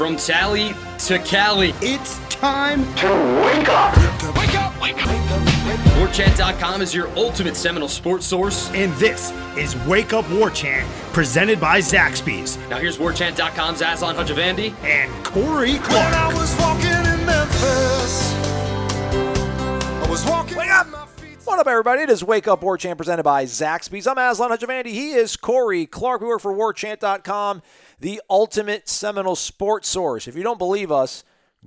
From Tally to Cali, It's time to wake up. Wake up! Wake up! Warchant.com is your ultimate Seminole sports source. and this is Wake Up Warchant, presented by Zaxby's Now here's Warchant.com's Aslan Hajavandi. and Corey When Clark. I was walking in Memphis, I was walking Wake up! with my feet. What up, everybody? It is Wake Up Warchant presented by Zaxby's. I'm Aslan Hajavandi. He is Corey Clark. We work for Warchant.com, the ultimate Seminole sports source. If you don't believe us,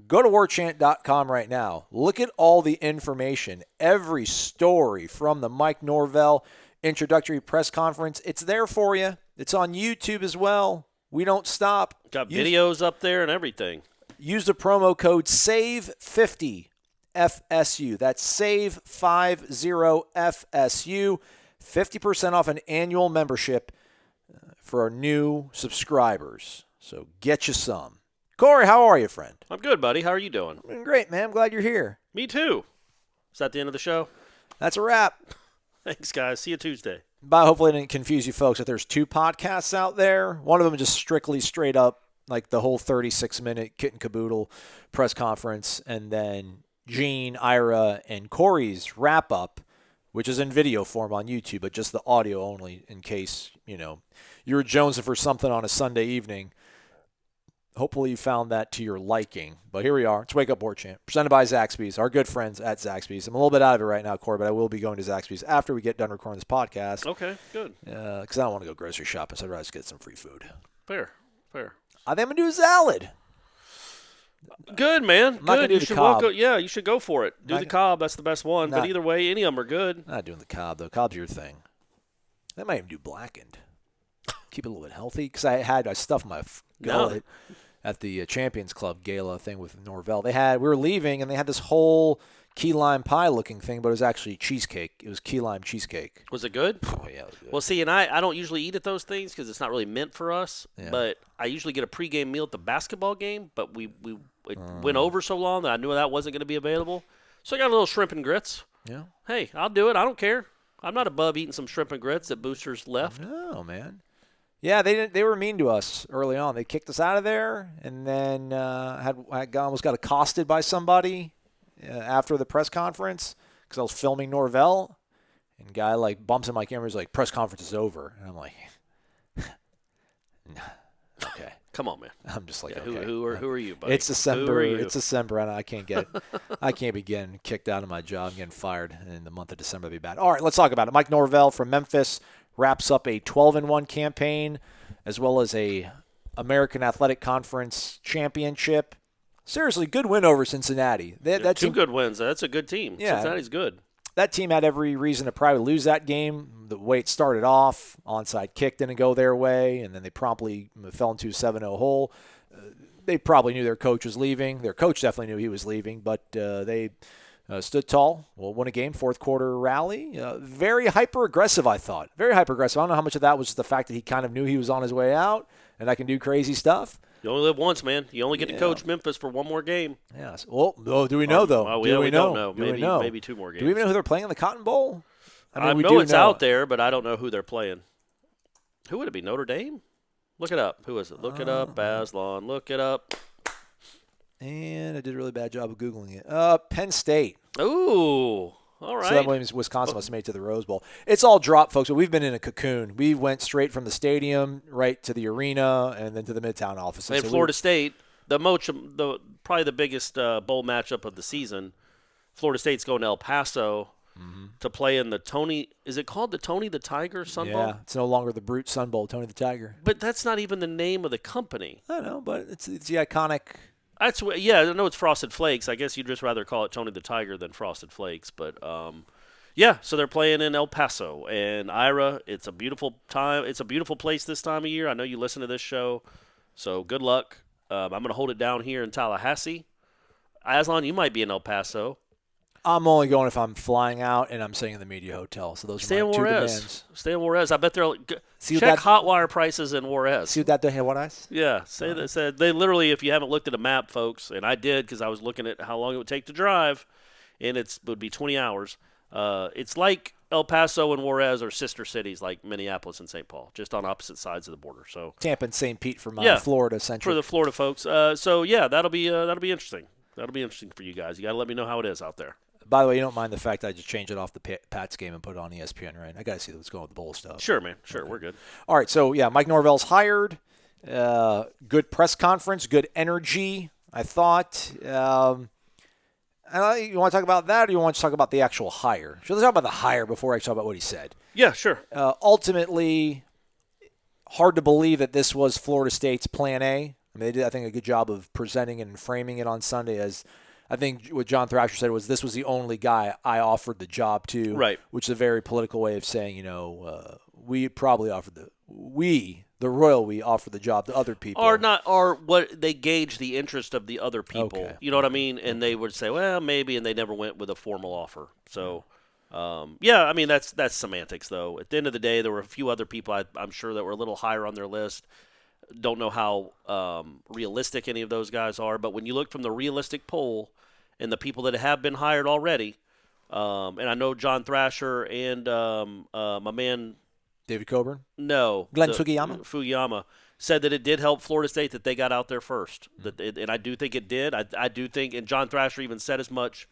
go to Warchant.com right now. Look at all the information, every story from the Mike Norvell introductory press conference. It's there for you. It's on YouTube as well. We don't stop. Got videos up there and everything. Use the promo code SAVE50 FSU. That's SAVE50 FSU. 50% off an annual membership for our new subscribers. So get you some. Corey, how are you, friend? I'm good, buddy. How are you doing? Doing great, man. I'm glad you're here. Me too. Is that the end of the show? That's a wrap. Thanks, guys. See you Tuesday. But hopefully I didn't confuse you folks that there's two podcasts out there. One of them is just strictly straight up, like the whole 36-minute kit and caboodle press conference, and then Gene, Ira, and Corey's wrap-up, which is in video form on YouTube, but just the audio only in case, you were jonesing for something on a Sunday evening. Hopefully you found that to your liking. But here we are. It's Wake Up Warchant, presented by Zaxby's, our good friends at Zaxby's. I'm a little bit out of it right now, Corey, but I will be going to Zaxby's after we get done recording this podcast. Okay, good. Because I don't want to go grocery shopping, so I'd rather just get some free food. Fair. I think I'm going to do a salad. Good, man. I'm not gonna Good. do You the should Cobb. you should go for it. Do the Cobb. That's the best one. Not- But either way, any of them are good. Not doing the Cobb, though. Cobb's your thing. They might even do blackened. Keep it a little bit healthy. Because I stuffed my gullet at the Champions Club gala thing with Norvell. We were leaving, and they had this whole key lime pie looking thing, but it was actually cheesecake. It was key lime cheesecake. Was it good? Oh, yeah, it was good. Well, see, and I don't usually eat at those things because it's not really meant for us. Yeah. But I usually get a pregame meal at the basketball game. But it went over so long that I knew that wasn't going to be available. So I got a little shrimp and grits. Yeah. Hey, I'll do it. I don't care. I'm not above eating some shrimp and grits that Boosters left. No, man. Yeah, they were mean to us early on. They kicked us out of there, and then almost got accosted by somebody after the press conference because I was filming Norvell, and guy bumps in my camera. He's like, "Press conference is over," and I'm like, "Nah, okay." Come on, man. I'm just like, Yeah, okay. who are you, buddy? It's December. Who are you? It's December, and I can't be getting kicked out of my job, getting fired in the month of December. That'd be bad. All right, let's talk about it. Mike Norvell from Memphis wraps up a 12-1 campaign, as well as a American Athletic Conference championship. Seriously, good win over Cincinnati. That Two team, good wins. That's a good team. Yeah. Cincinnati's good. that team had every reason to probably lose that game. The way it started off, onside kick didn't go their way, and then they promptly fell into a 7-0 hole. They probably knew their coach was leaving. Their coach definitely knew he was leaving, but they stood tall. Won a game, fourth quarter rally. Very hyper-aggressive, I thought. Very hyper-aggressive. I don't know how much of that was the fact that he kind of knew he was on his way out and I can do crazy stuff. You only live once, man. You only get to coach Memphis for one more game. Yes. Well, do we know, though? Well, do we know? don't know. Do we know? Maybe two more games. Do we even know who they're playing in the Cotton Bowl? I we know do it's out there, but I don't know who they're playing. Who would it be? Notre Dame? Look it up. Who is it? Look it up. Aslan. Look it up. And I did a really bad job of Googling it. Penn State. Ooh. All right. So that means Wisconsin must have made it to the Rose Bowl. It's all drop, folks. But we've been in a cocoon. We went straight from the stadium right to the arena and then to the Midtown office. And Florida State, probably the biggest bowl matchup of the season. Florida State's going to El Paso to play in the Tony. Is it called the Tony the Tiger Sun Bowl? Yeah, it's no longer the Brute Sun Bowl, Tony the Tiger. But that's not even the name of the company. I know, but it's the iconic. I know it's Frosted Flakes. I guess you'd just rather call it Tony the Tiger than Frosted Flakes. But, so they're playing in El Paso. And Ira, it's a beautiful time. It's a beautiful place this time of year. I know you listen to this show, so good luck. I'm going to hold it down here in Tallahassee. Aslan, you might be in El Paso. I'm only going if I'm flying out and I'm staying in the media hotel. So those Stay are my in two Juarez. demands. Stay in Juarez. I bet they're See what check that- hot wire prices in Juarez. Ciudad de Juarez? Yeah, said they literally, if you haven't looked at a map, folks, and I did because I was looking at how long it would take to drive, and it would be 20 hours. It's like El Paso and Juarez are sister cities like Minneapolis and St. Paul, just on opposite sides of the border. So Tampa and St. Pete from Yeah. Florida Central. for the Florida folks. That'll be interesting. That'll be interesting for you guys. You got to let me know how it is out there. By the way, you don't mind the fact that I just changed it off the Pats game and put it on ESPN, right? I got to see what's going on with the bowl stuff. Sure, man. Sure, we're good. All right, so yeah, Mike Norvell's hired. Good press conference, good energy, I thought. You want to talk about that, or you want to talk about the actual hire? So let's talk about the hire before I talk about what he said. Yeah, sure. Ultimately, hard to believe that this was Florida State's plan A. I mean, they did, I think, a good job of presenting and framing it on Sunday as – I think what John Thrasher said was this was the only guy I offered the job to, Right. which is a very political way of saying, we probably offered the royal we offered the job to other people. Or what they gauge the interest of the other people. Okay. You know what I mean? And they would say, well, maybe, and they never went with a formal offer. So, I mean, that's semantics, though. At the end of the day, there were a few other people I'm sure that were a little higher on their list. Don't know how realistic any of those guys are, but when you look from the realistic poll and the people that have been hired already, and I know John Thrasher and my man David Coburn? Glenn Fuyama said that it did help Florida State that they got out there first. And I do think it did. I do think, and John Thrasher even said as much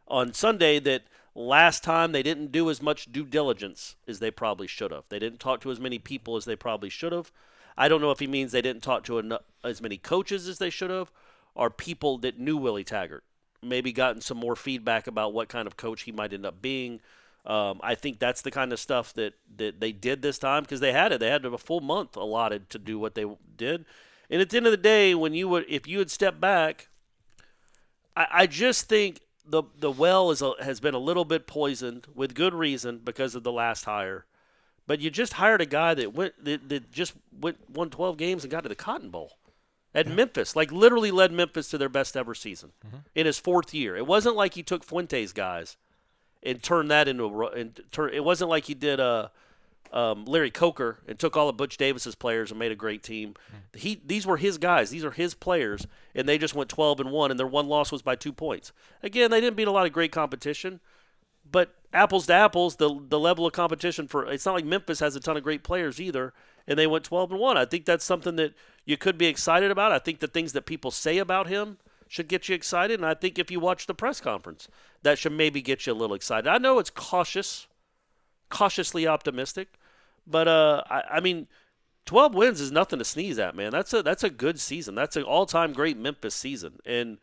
on Sunday, that last time they didn't do as much due diligence as they probably should have. They didn't talk to as many people as they probably should have. I don't know if he means they didn't talk to as many coaches as they should have, or people that knew Willie Taggart. Maybe gotten some more feedback about what kind of coach he might end up being. I think that's the kind of stuff that they did this time because they had it. They had a full month allotted to do what they did. And at the end of the day, if you had stepped back, I just think the well has been a little bit poisoned with good reason because of the last hire. But you just hired a guy that won 12 games and got to the Cotton Bowl at Memphis, like literally led Memphis to their best ever season in his fourth year. It wasn't like he took Fuente's guys and turned that into it wasn't like he did Larry Coker and took all of Butch Davis's players and made a great team. These were his guys. These are his players, and they just went 12-1, and their one loss was by 2 points. Again, they didn't beat a lot of great competition. But apples to apples, the level of competition it's not like Memphis has a ton of great players either, and they went 12-1. I think that's something that you could be excited about. I think the things that people say about him should get you excited, and I think if you watch the press conference, that should maybe get you a little excited. I know it's cautiously optimistic, but I mean, 12 wins is nothing to sneeze at, man. That's a good season. That's an all-time great Memphis season, and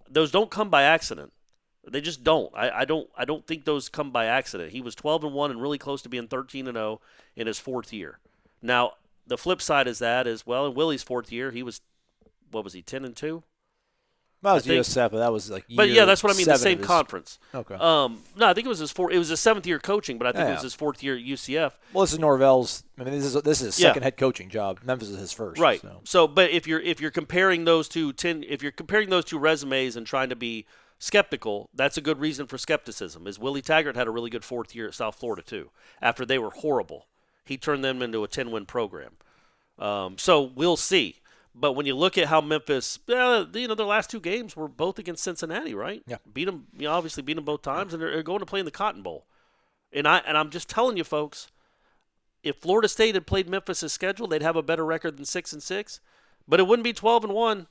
those don't come by accident. They just don't. I don't think those come by accident. He was 12-1 and really close to being 13-0 in his fourth year. Now, the flip side is that is, well, in Willie's fourth year, he was, 10-2? That was USF, but that was like But yeah, that's what I mean, the same conference. Okay. No, I think it was his seventh year coaching, but I think it was his fourth year at UCF. Well, this is Norvell's. I mean, this is his second head coaching job. Memphis is his first. Right. So, but if you're comparing those two resumes and trying to be skeptical, that's a good reason for skepticism. Is Willie Taggart had a really good fourth year at South Florida too. After they were horrible, he turned them into a 10-win program. So we'll see. But when you look at how Memphis, their last two games were both against Cincinnati, right? Yeah. Beat them, obviously beat them both times, and they're going to play in the Cotton Bowl. And I'm just telling you, folks, if Florida State had played Memphis' schedule, they'd have a better record than 6-6. But it wouldn't be 12-1.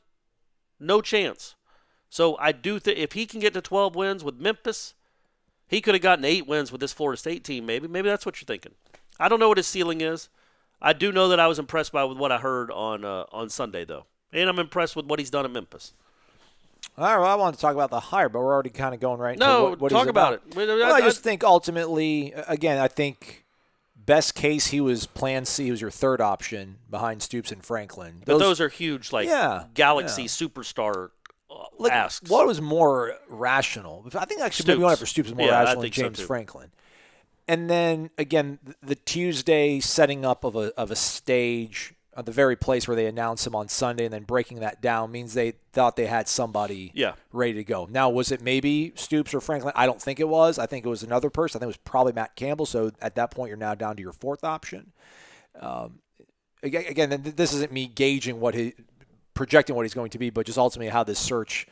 No chance. So I do think if he can get to 12 wins with Memphis, he could have gotten 8 wins with this Florida State team. Maybe that's what you're thinking. I don't know what his ceiling is. I do know that I was impressed with what I heard on Sunday, though. And I'm impressed with what he's done at Memphis. All right, well, I wanted to talk about the hire, but we're already kind of going right into what talk he's about it. Well, I just think ultimately, again, I think best case he was plan C. He was your third option behind Stoops and Franklin. But those are huge, galaxy superstar asks. What was more rational? I think actually maybe one for Stoops was more rational than James Franklin. And then, again, the Tuesday setting up of a stage at the very place where they announced him on Sunday and then breaking that down means they thought they had somebody ready to go. Now, was it maybe Stoops or Franklin? I don't think it was. I think it was another person. I think it was probably Matt Campbell. So at that point, you're now down to your fourth option. Again, this isn't me gauging projecting what he's going to be, but just ultimately how this search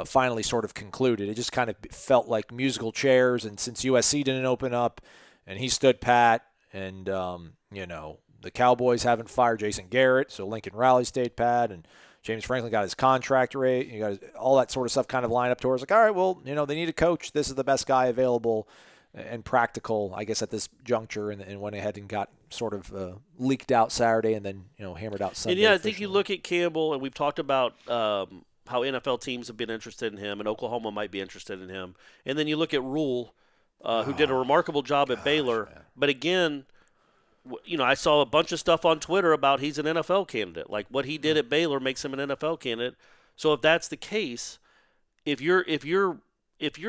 finally sort of concluded. It just kind of felt like musical chairs, and since USC didn't open up, and he stood pat. And the Cowboys haven't fired Jason Garrett, so Lincoln Riley stayed pat, and James Franklin got his contract rate. You got all that sort of stuff kind of lined up towards like, all right, well, they need a coach. This is the best guy available and practical, I guess, at this juncture, and went ahead and got sort of leaked out Saturday and then hammered out Sunday. And I think you look at Campbell, and we've talked about how NFL teams have been interested in him, and Oklahoma might be interested in him. And then you look at Rule, who did a remarkable job at Baylor. Man. But again, I saw a bunch of stuff on Twitter about he's an NFL candidate. Like what he did at Baylor makes him an NFL candidate. So if that's the case, if you're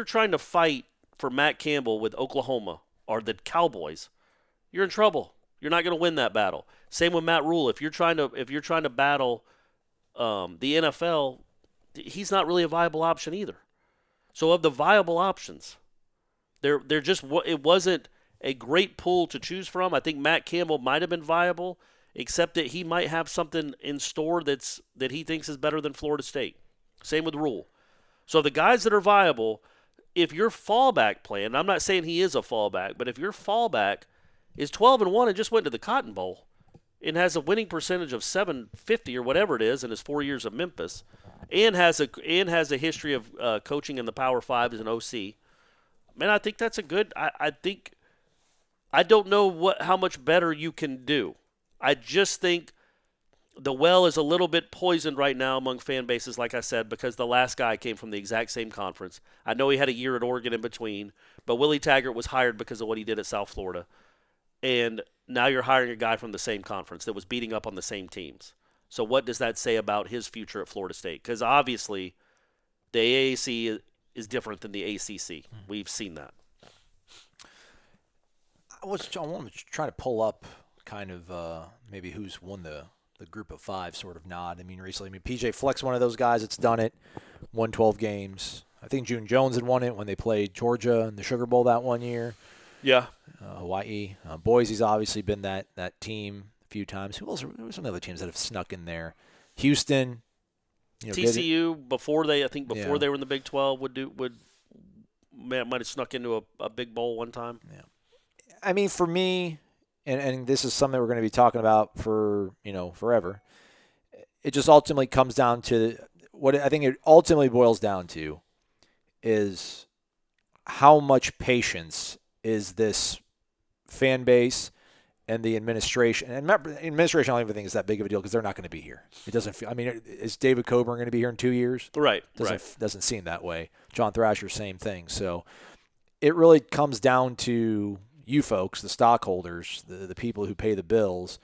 trying to fight for Matt Campbell with Oklahoma or the Cowboys, you're in trouble. You're not going to win that battle. Same with Matt Rule. If you're trying to battle the NFL, he's not really a viable option either. So of the viable options, it wasn't a great pool to choose from. I think Matt Campbell might have been viable, except that he might have something in store that he thinks is better than Florida State. Same with Rule. So the guys that are viable, if your fallback plan, I'm not saying he is a fallback, but if your fallback is 12-1 and just went to the Cotton Bowl and has a winning percentage of 750 or whatever it is in his 4 years of Memphis, and has a history of coaching in the Power 5 as an OC, man, I think that's a good. I don't know how much better you can do. I just think the well is a little bit poisoned right now among fan bases, like I said, because the last guy came from the exact same conference. I know he had a year at Oregon in between, but Willie Taggart was hired because of what he did at South Florida. And now you're hiring a guy from the same conference that was beating up on the same teams. So what does that say about his future at Florida State? Because obviously the AAC is different than the ACC. We've seen that. I want to try to pull up kind of maybe who's won the group of five sort of nod. Recently. PJ Fleck's one of those guys that's done it, won 12 games. I think June Jones had won it when they played Georgia in the Sugar Bowl that one year. Yeah. Hawaii. Boise's obviously been that team a few times. Who else? Who are some of the other teams that have snuck in there? Houston. TCU before they were in the Big 12 might have snuck into a big bowl one time. Yeah. For me, and this is something we're going to be talking about for, forever, it just ultimately comes down to what I think it ultimately boils down to is how much patience is this fan base and the administration. And remember, administration, I don't even think is that big of a deal because they're not going to be here. It doesn't feel, is David Coburn going to be here in 2 years? Right. Doesn't seem that way. John Thrasher, same thing. So it really comes down to you folks, the stockholders, the people who pay the bills.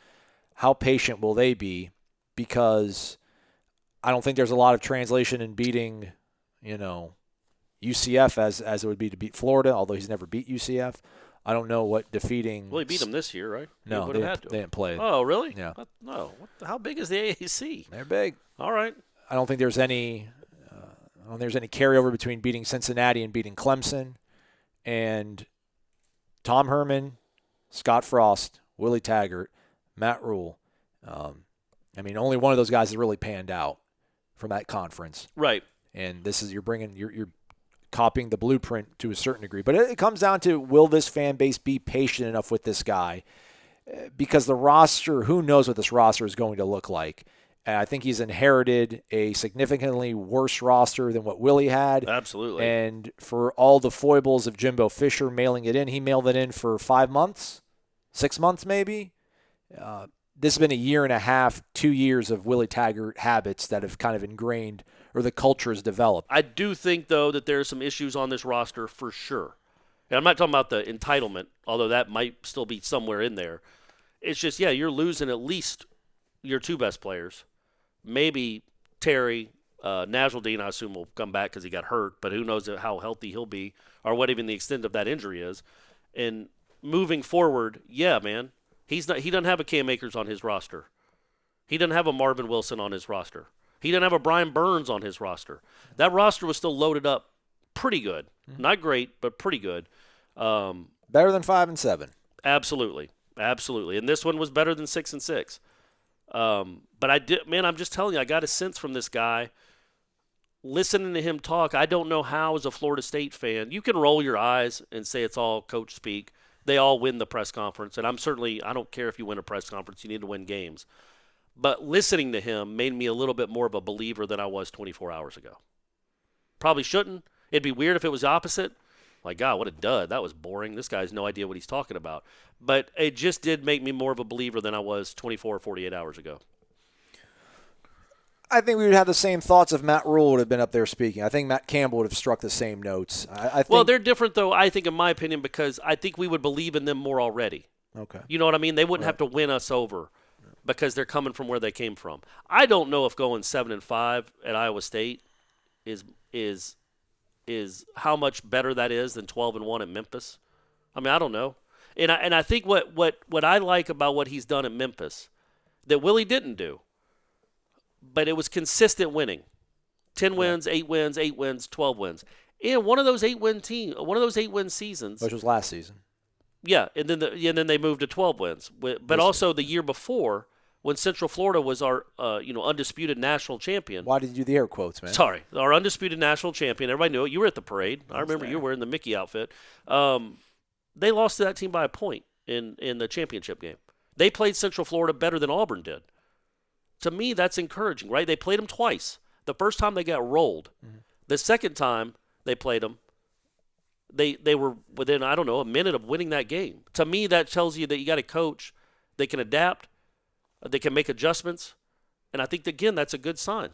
How patient will they be? Because I don't think there's a lot of translation in beating, UCF as it would be to beat Florida, although he's never beat UCF. I don't know what defeating. Well, he beat them this year, right? No, they didn't play. Oh, really? Yeah. No. How big is the AAC? They're big. All right. I don't think there's any. Carryover between beating Cincinnati and beating Clemson, and Tom Herman, Scott Frost, Willie Taggart, Matt Rule. Only one of those guys has really panned out from that conference. Right. And this is you're copying the blueprint to a certain degree. But it comes down to, will this fan base be patient enough with this guy? Because the roster, who knows what this roster is going to look like. And I think he's inherited a significantly worse roster than what Willie had. Absolutely. And for all the foibles of Jimbo Fisher mailing it in, he mailed it in for 5 months, 6 months maybe. This has been a year and a half, 2 years of Willie Taggart habits that have kind of ingrained, or the culture has developed. I do think, though, that there are some issues on this roster for sure. And I'm not talking about the entitlement, although that might still be somewhere in there. It's just, you're losing at least your two best players. Maybe Terry, Nasruddin, I assume, will come back because he got hurt, but who knows how healthy he'll be or what even the extent of that injury is. And moving forward, man, he doesn't have a Cam Akers on his roster. He doesn't have a Marvin Wilson on his roster. He doesn't have a Brian Burns on his roster. That roster was still loaded up pretty good. Mm-hmm. Not great, but pretty good. Better than 5 and 7. Absolutely. And this one was better than 6 and 6. But I'm just telling you, I got a sense from this guy. Listening to him talk, I don't know how, as a Florida State fan, you can roll your eyes and say it's all coach speak. They all win the press conference, and I don't care if you win a press conference, you need to win games. But listening to him made me a little bit more of a believer than I was 24 hours ago. Probably shouldn't. It'd be weird if it was opposite. Like, God, what a dud. That was boring. This guy has no idea what he's talking about. But it just did make me more of a believer than I was 24 or 48 hours ago. I think we would have the same thoughts if Matt Rule would have been up there speaking. I think Matt Campbell would have struck the same notes. I think, well, they're different, though, I think, in my opinion, because I think we would believe in them more already. Okay. You know what I mean? They wouldn't have to win us over because they're coming from where they came from. I don't know if going 7-5 at Iowa State is how much better that is than 12-1 at Memphis. I mean, I don't know. And I think what I like about what he's done at Memphis that Willie didn't do, but it was consistent winning. 10 wins, 8 wins, 8 wins, 12 wins. And one of those 8-win seasons, which was last season. Yeah, and then they moved to 12 wins. But also the year before, when Central Florida was our undisputed national champion. Why did you do the air quotes, man? Sorry, our undisputed national champion. Everybody knew it. You were at the parade. I remember you were wearing the Mickey outfit. They lost to that team by a point in the championship game. They played Central Florida better than Auburn did. To me, that's encouraging, right? They played them twice. The first time they got rolled. Mm-hmm. The second time they played them, they were within, I don't know, a minute of winning that game. To me, that tells you that you got a coach. They can adapt. They can make adjustments. And I think, again, that's a good sign.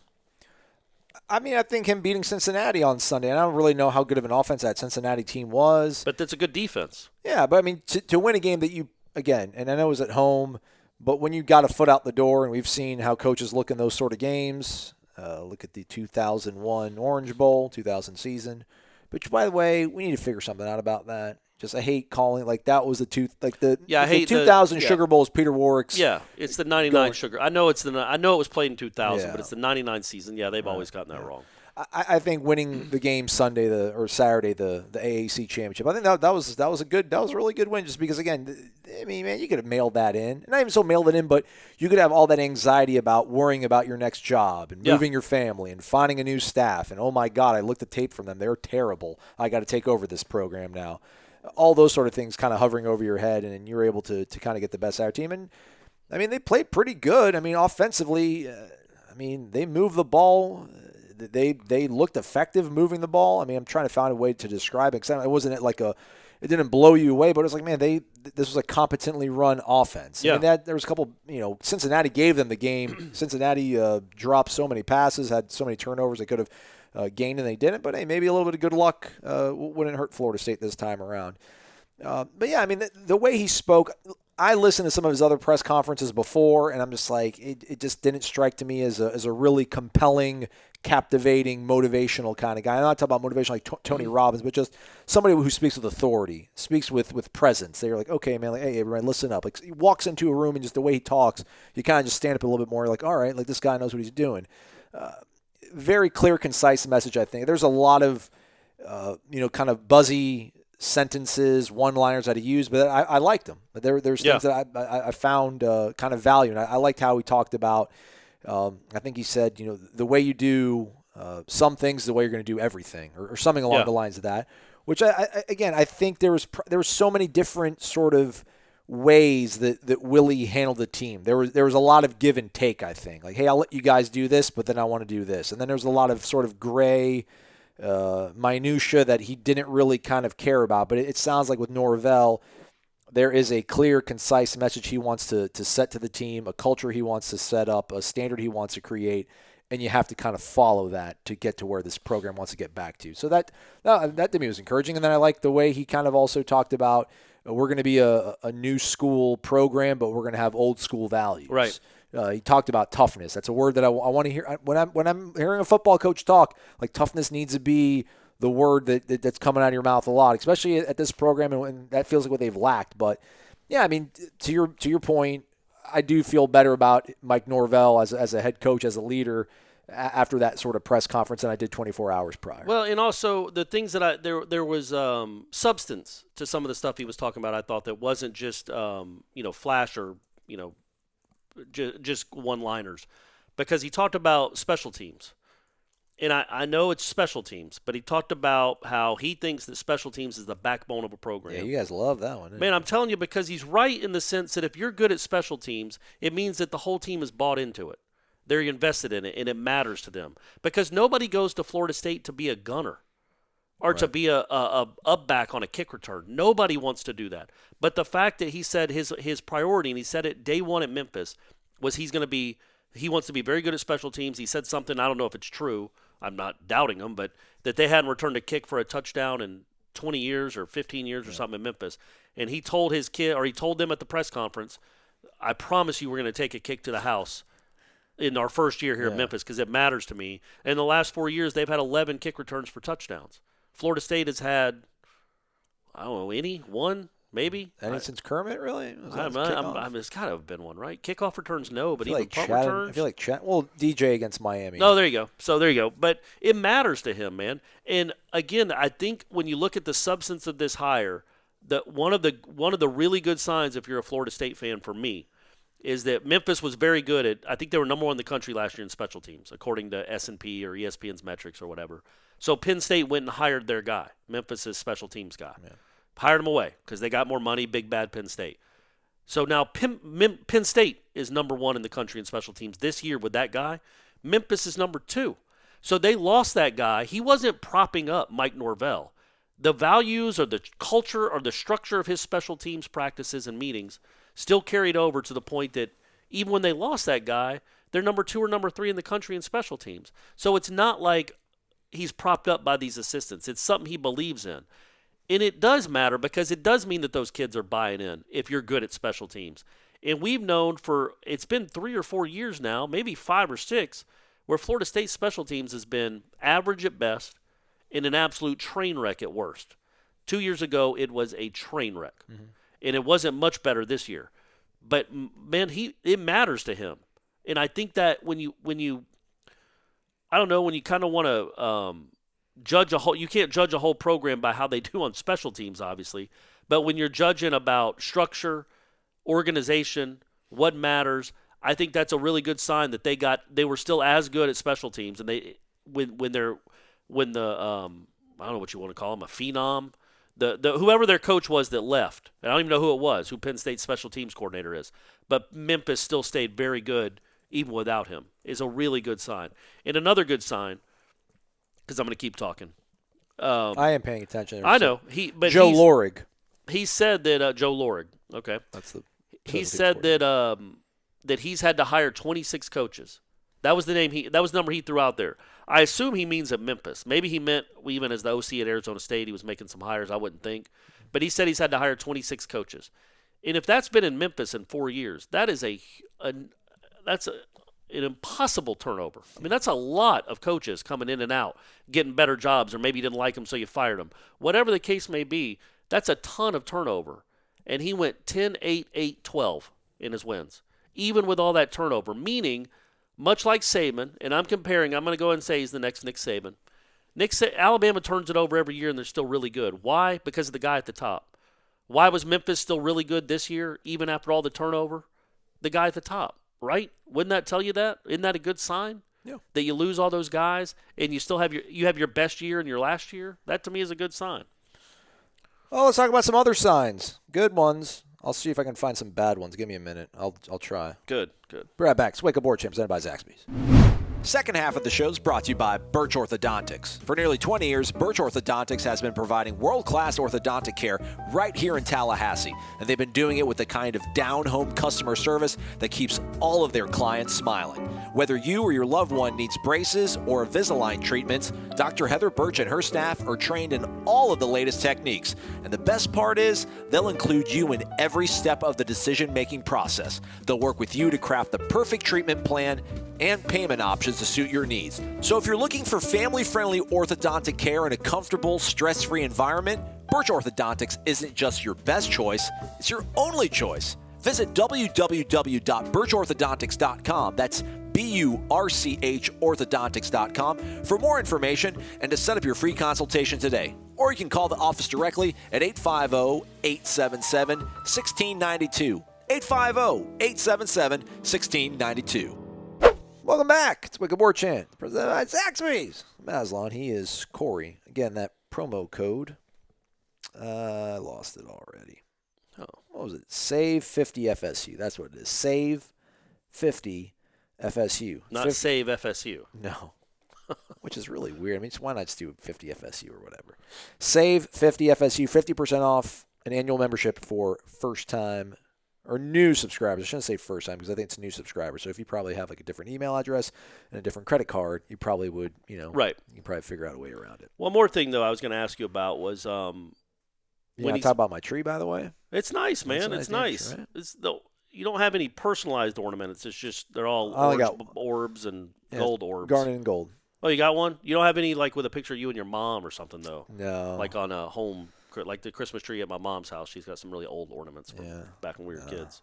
I mean, I think him beating Cincinnati on Sunday, and I don't really know how good of an offense that Cincinnati team was. But that's a good defense. Yeah, but I mean, to win a game that you, again, and I know it was at home, but when you got a foot out the door, and we've seen how coaches look in those sort of games, look at the 2001 Orange Bowl, 2000 season, which, by the way, we need to figure something out about that. Just I hate calling like that was the 2000 Sugar Bowl is Peter Warwick's. Yeah, it's the 99 Sugar. I know it was played in 2000, but it's the 99 season. Yeah, they've always gotten that wrong. I think winning the game Sunday or Saturday the AAC championship. I think that was a really good win just because again, I mean, man, you could have mailed that in. Not even so mailed it in, but you could have all that anxiety about worrying about your next job and moving your family and finding a new staff and oh my God, I looked at tape from them. They're terrible. I got to take over this program now. All those sort of things kind of hovering over your head, and you're able to kind of get the best out of your team. And, I mean, they played pretty good. I mean, offensively, they moved the ball. They looked effective moving the ball. I mean, I'm trying to find a way to describe it because it wasn't like it didn't blow you away, but it was like, man, this was a competently run offense. Yeah. I mean, there was a couple, Cincinnati gave them the game. Cincinnati dropped so many passes, had so many turnovers they could have gained and they didn't, but hey, maybe a little bit of good luck wouldn't hurt Florida State this time around. But yeah, I mean, the way he spoke, I listened to some of his other press conferences before, and I'm just like, it just didn't strike to me as a really compelling, captivating, motivational kind of guy. I'm not talking about motivation like Tony Robbins, but just somebody who speaks with authority, speaks with presence. They're like, okay, man, like, hey, everybody, listen up. Like, he walks into a room and just the way he talks, you kind of just stand up a little bit more. Like, all right, like this guy knows what he's doing. Very clear, concise message, I think. There's a lot of, kind of buzzy sentences, one-liners that he used, but I liked them. There's things that I found kind of value, and I liked how he talked about, I think he said, the way you do some things, the way you're going to do everything, or something along the lines of that, which, I think there was so many different sort of ways that Willie handled the team. There was a lot of give and take, I think. Like, hey, I'll let you guys do this, but then I want to do this. And then there's a lot of sort of gray minutia that he didn't really kind of care about. But it sounds like with Norvell, there is a clear, concise message he wants to set to the team, a culture he wants to set up, a standard he wants to create, and you have to kind of follow that to get to where this program wants to get back to. So that to me was encouraging. And then I like the way he kind of also talked about we're going to be a new school program, but we're going to have old school values. Right. He talked about toughness. That's a word that I want to hear. When I'm hearing a football coach talk, like toughness needs to be the word that's coming out of your mouth a lot, especially at this program, and that feels like what they've lacked. But, yeah, I mean, to your point, I do feel better about Mike Norvell as a head coach, as a leader, after that sort of press conference than I did 24 hours prior. Well, and also the things that there was substance to some of the stuff he was talking about. I thought that wasn't just flash or just one-liners, because he talked about special teams, and I know it's special teams, but he talked about how he thinks that special teams is the backbone of a program. Yeah, you guys love that one. Man, I'm telling you, because he's right in the sense that if you're good at special teams, it means that the whole team is bought into it. They're invested in it, and it matters to them. Because nobody goes to Florida State to be a gunner or to be a up back on a kick return. Nobody wants to do that. But the fact that he said his priority, and he said it day one at Memphis, was he wants to be very good at special teams. He said something, I don't know if it's true, I'm not doubting him, but that they hadn't returned a kick for a touchdown in 20 years or 15 years or something in Memphis. And he told his kid, or he told them at the press conference, I promise you we're going to take a kick to the house in our first year here in Memphis because it matters to me. In the last 4 years, they've had 11 kick returns for touchdowns. Florida State has had, I don't know, one, maybe. Any since Kermit, really? It's got to have been one, right? Kickoff returns, no, but even like punt Chad, returns. I feel like Chad. Well, DJ against Miami. No, there you go. So there you go. But it matters to him, man. And again, I think when you look at the substance of this hire, that one of the really good signs, if you're a Florida State fan, for me, is that Memphis was very good at. I think they were number 1 in the country last year in special teams, according to S&P or ESPN's metrics or whatever. So Penn State went and hired their guy, Memphis' special teams guy. Yeah. Hired him away because they got more money, big bad Penn State. So now Penn State is number 1 in the country in special teams this year with that guy. Memphis is number 2. So they lost that guy. He wasn't propping up Mike Norvell. The values or the culture or the structure of his special teams practices and meetings still carried over to the point that even when they lost that guy, they're number 2 or number 3 in the country in special teams. So it's not like he's propped up by these assistants. It's something he believes in. And it does matter because it does mean that those kids are buying in if you're good at special teams. And we've known it's been 3 or 4 years now, maybe 5 or 6, where Florida State special teams has been average at best and an absolute train wreck at worst. 2 years ago, it was a train wreck. Mm-hmm. And it wasn't much better this year. But, man, it matters to him. And I think that when you kind of want to judge you can't judge a whole program by how they do on special teams, obviously. But when you're judging about structure, organization, what matters, I think that's a really good sign that they were still as good at special teams. And when the I don't know what you want to call them, a phenom, whoever their coach was that left, and I don't even know who it was, who Penn State's special teams coordinator is, but Memphis still stayed very good even without him, is a really good sign. And another good sign, because I'm going to keep talking. I am paying attention. I know. Joe Lorig. He said that Joe Lorig. Okay. He said that he's had to hire 26 coaches. That was the number he threw out there. I assume he means at Memphis. Maybe he meant even as the OC at Arizona State, he was making some hires. I wouldn't think, but he said he's had to hire 26 coaches. And if that's been in Memphis in 4 years, that is an impossible turnover. I mean, that's a lot of coaches coming in and out, getting better jobs, or maybe you didn't like them, so you fired them. Whatever the case may be, that's a ton of turnover. And he went 10-8-8-12 in his wins, even with all that turnover, meaning much like Saban, and I'm going to go ahead and say he's the next Nick Saban. Alabama turns it over every year, and they're still really good. Why? Because of the guy at the top. Why was Memphis still really good this year, even after all the turnover? The guy at the top, right? Wouldn't that tell you that? Isn't that a good sign? Yeah. That you lose all those guys, and you still have your best year in your last year? That, to me, is a good sign. Well, let's talk about some other signs. Good ones. I'll see if I can find some bad ones. Give me a minute. I'll try. Good. Brad Bax, Wake Up Warchant, presented by Zaxby's. Second half of the show is brought to you by Birch Orthodontics. For nearly 20 years, Birch Orthodontics has been providing world-class orthodontic care right here in Tallahassee, and they've been doing it with the kind of down-home customer service that keeps all of their clients smiling. Whether you or your loved one needs braces or Invisalign treatments, Dr. Heather Birch and her staff are trained in all of the latest techniques. And the best part is, they'll include you in every step of the decision-making process. They'll work with you to craft the perfect treatment plan and payment options to suit your needs. So if you're looking for family-friendly orthodontic care in a comfortable, stress-free environment, Birch Orthodontics isn't just your best choice, it's your only choice. Visit www.birchorthodontics.com. That's BURCH orthodontics.com for more information and to set up your free consultation today. Or you can call the office directly at 850-877-1692. 850-877-1692. Welcome back. It's Wake Up Warchant. Presented by Zaxby's. Maslon, he is Corey. Again, that promo code. I lost it already. Oh. What was it? Save 50 FSU. That's what it is. Save 50 FSU. Not save FSU. No. Which is really weird. I mean, why not just do 50 FSU or whatever? Save 50 FSU, 50% off an annual membership for first-time or new subscribers. I shouldn't say first-time because I think it's new subscribers. So if you probably have like a different email address and a different credit card, you probably would, Right. You can probably figure out a way around it. One more thing, though, I was going to ask you about was I talk about my tree, by the way. It's nice, man. It's nice. Right? You don't have any personalized ornaments. It's just they're all orbs and gold orbs. Garnet and gold. Oh, you got one? You don't have any like with a picture of you and your mom or something, though? No. Like on a home, like the Christmas tree at my mom's house. She's got some really old ornaments from back when we were kids.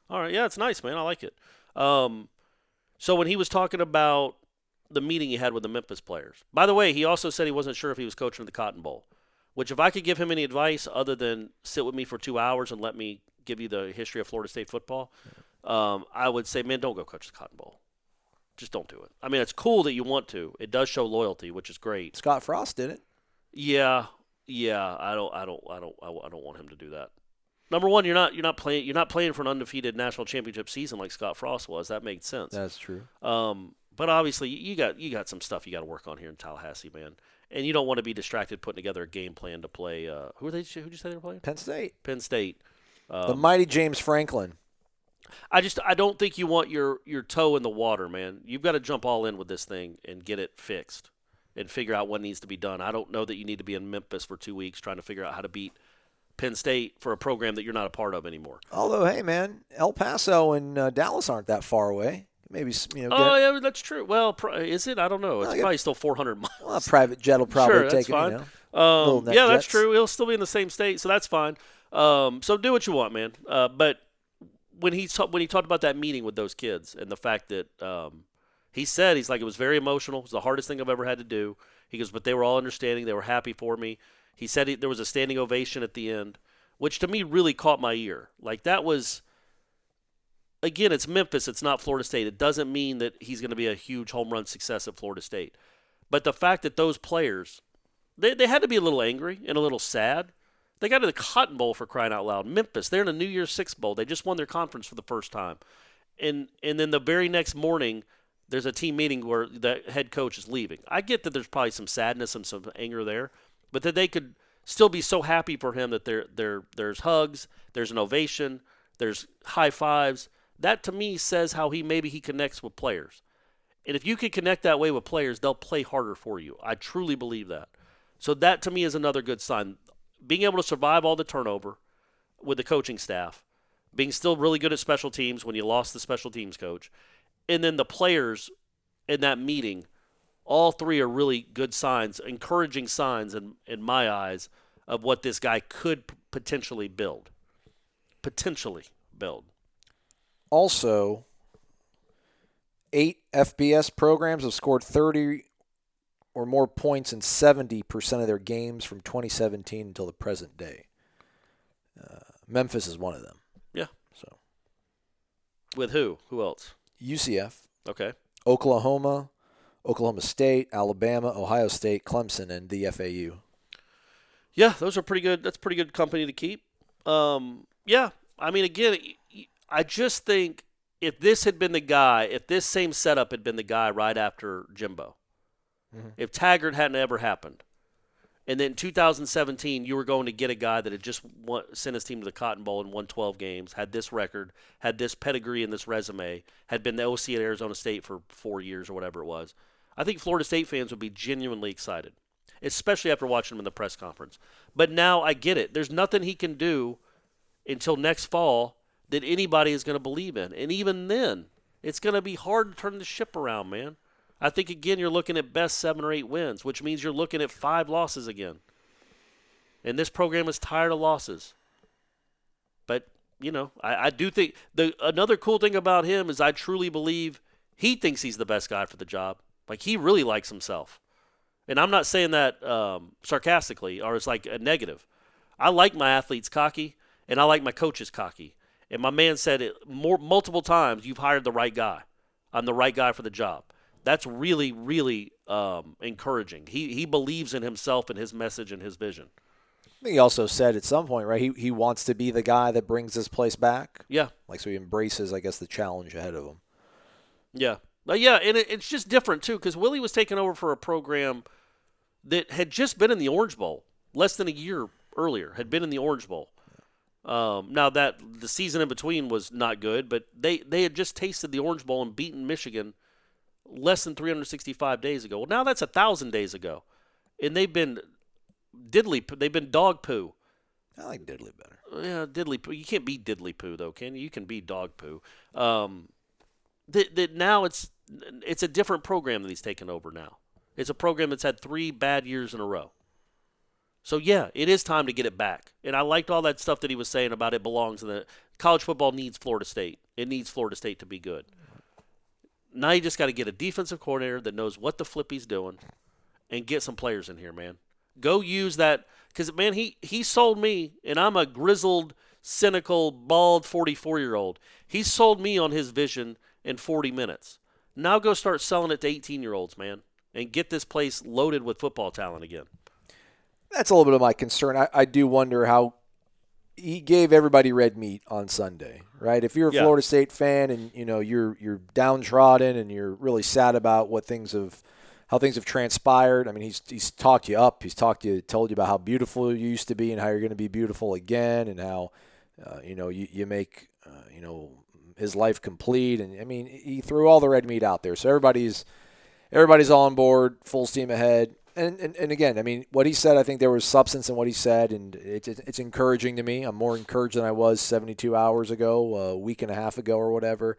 All right. Yeah, it's nice, man. I like it. So when he was talking about the meeting he had with the Memphis players, by the way, he also said he wasn't sure if he was coaching the Cotton Bowl, which if I could give him any advice other than sit with me for 2 hours and let me give you the history of Florida State football, I would say, man, don't go coach the Cotton Bowl. Just don't do it. I mean, it's cool that you want to. It does show loyalty, which is great. Scott Frost did it. Yeah. I don't want him to do that. Number one, you're not playing for an undefeated national championship season like Scott Frost was. That made sense. That's true. But obviously, you got some stuff you got to work on here in Tallahassee, man. And you don't want to be distracted putting together a game plan to play. Who'd you say they were playing? Penn State. The mighty James Franklin. I don't think you want your toe in the water, man. You've got to jump all in with this thing and get it fixed and figure out what needs to be done. I don't know that you need to be in Memphis for 2 weeks trying to figure out how to beat Penn State for a program that you're not a part of anymore. Although, hey, man, El Paso and Dallas aren't that far away. Maybe yeah, that's true. Well, is it? I don't know. It's probably still 400 miles. Well, a private jet will probably take fine. it. Yeah, that's true. He'll still be in the same state, so that's fine. So do what you want, man. But when he talked about that meeting with those kids and the fact that he said it was very emotional. It was the hardest thing I've ever had to do. He goes, but they were all understanding. They were happy for me. He said there was a standing ovation at the end, which to me really caught my ear. Like that was. Again, it's Memphis. It's not Florida State. It doesn't mean that he's going to be a huge home run success at Florida State. But the fact that those players, they had to be a little angry and a little sad. They got to the Cotton Bowl for crying out loud. Memphis, they're in a New Year's Six Bowl. They just won their conference for the first time. And then the very next morning, there's a team meeting where the head coach is leaving. I get that there's probably some sadness and some anger there, but that they could still be so happy for him that there's hugs, there's an ovation, there's high fives. That to me says how he connects with players. And if you can connect that way with players, they'll play harder for you. I truly believe that. So that to me is another good sign. Being able to survive all the turnover with the coaching staff, being still really good at special teams when you lost the special teams coach, and then the players in that meeting, all three are really good signs, encouraging signs in my eyes of what this guy could potentially build. Also, 8 FBS programs have scored 30 or more points in 70% of their games from 2017 until the present day. Memphis is one of them. Yeah. So, with who? Who else? UCF. Okay. Oklahoma, Oklahoma State, Alabama, Ohio State, Clemson, and the FAU. Yeah, those are pretty good. That's pretty good company to keep. Yeah. I mean, again, I just think if this same setup had been the guy right after Jimbo, if Taggart hadn't ever happened, and then in 2017 you were going to get a guy that had just sent his team to the Cotton Bowl and won 12 games, had this record, had this pedigree and this resume, had been the OC at Arizona State for 4 years or whatever it was, I think Florida State fans would be genuinely excited, especially after watching him in the press conference. But now I get it. There's nothing he can do until next fall that anybody is going to believe in. And even then, it's going to be hard to turn the ship around, man. I think, again, you're looking at best 7 or 8 wins, which means you're looking at 5 losses again. And this program is tired of losses. But, I do think another cool thing about him is I truly believe he thinks he's the best guy for the job. Like, he really likes himself. And I'm not saying that sarcastically or as like a negative. I like my athletes cocky, and I like my coaches cocky. And my man said it multiple times, you've hired the right guy. I'm the right guy for the job. That's really, really encouraging. He believes in himself and his message and his vision. I think he also said at some point, right, he wants to be the guy that brings this place back. Yeah. Like, so he embraces, I guess, the challenge ahead of him. Yeah. Yeah, and it's just different, too, because Willie was taking over for a program that had just been in the Orange Bowl less than a year earlier, had been in the Orange Bowl. Now, that the season in between was not good, but they had just tasted the Orange Bowl and beaten Michigan less than 365 days ago. Well, now that's 1,000 days ago, and they've been dog poo. I like diddly better. Yeah, diddly poo. You can't be diddly poo, though, can you? You can be dog poo. That now it's a different program that he's taken over now. It's a program that's had 3 bad years in a row. So, yeah, it is time to get it back. And I liked all that stuff that he was saying about it belongs in the – college football needs Florida State. It needs Florida State to be good. Now you just got to get a defensive coordinator that knows what the flip he's doing and get some players in here, man. Go use that – because, man, he sold me, and I'm a grizzled, cynical, bald 44-year-old. He sold me on his vision in 40 minutes. Now go start selling it to 18-year-olds, man, and get this place loaded with football talent again. That's a little bit of my concern. I do wonder how he gave everybody red meat on Sunday, right? If you're a Florida State fan and you're downtrodden and you're really sad about how things have transpired. I mean, he's talked you up. He's told you about how beautiful you used to be and how you're going to be beautiful again, and how you make his life complete. And I mean, he threw all the red meat out there, so everybody's all on board, full steam ahead. And again, I mean, what he said, I think there was substance in what he said, and it's encouraging to me. I'm more encouraged than I was 72 hours ago, a week and a half ago or whatever.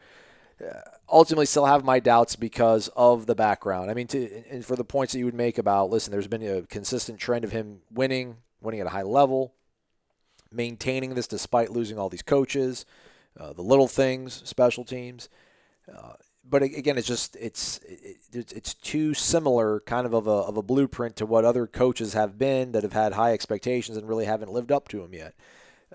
Ultimately, still have my doubts because of the background. I mean, and for the points that you would make about, listen, there's been a consistent trend of him winning at a high level, maintaining this despite losing all these coaches, the little things, special teams. But again, it's too similar, kind of a blueprint to what other coaches have been that have had high expectations and really haven't lived up to them yet.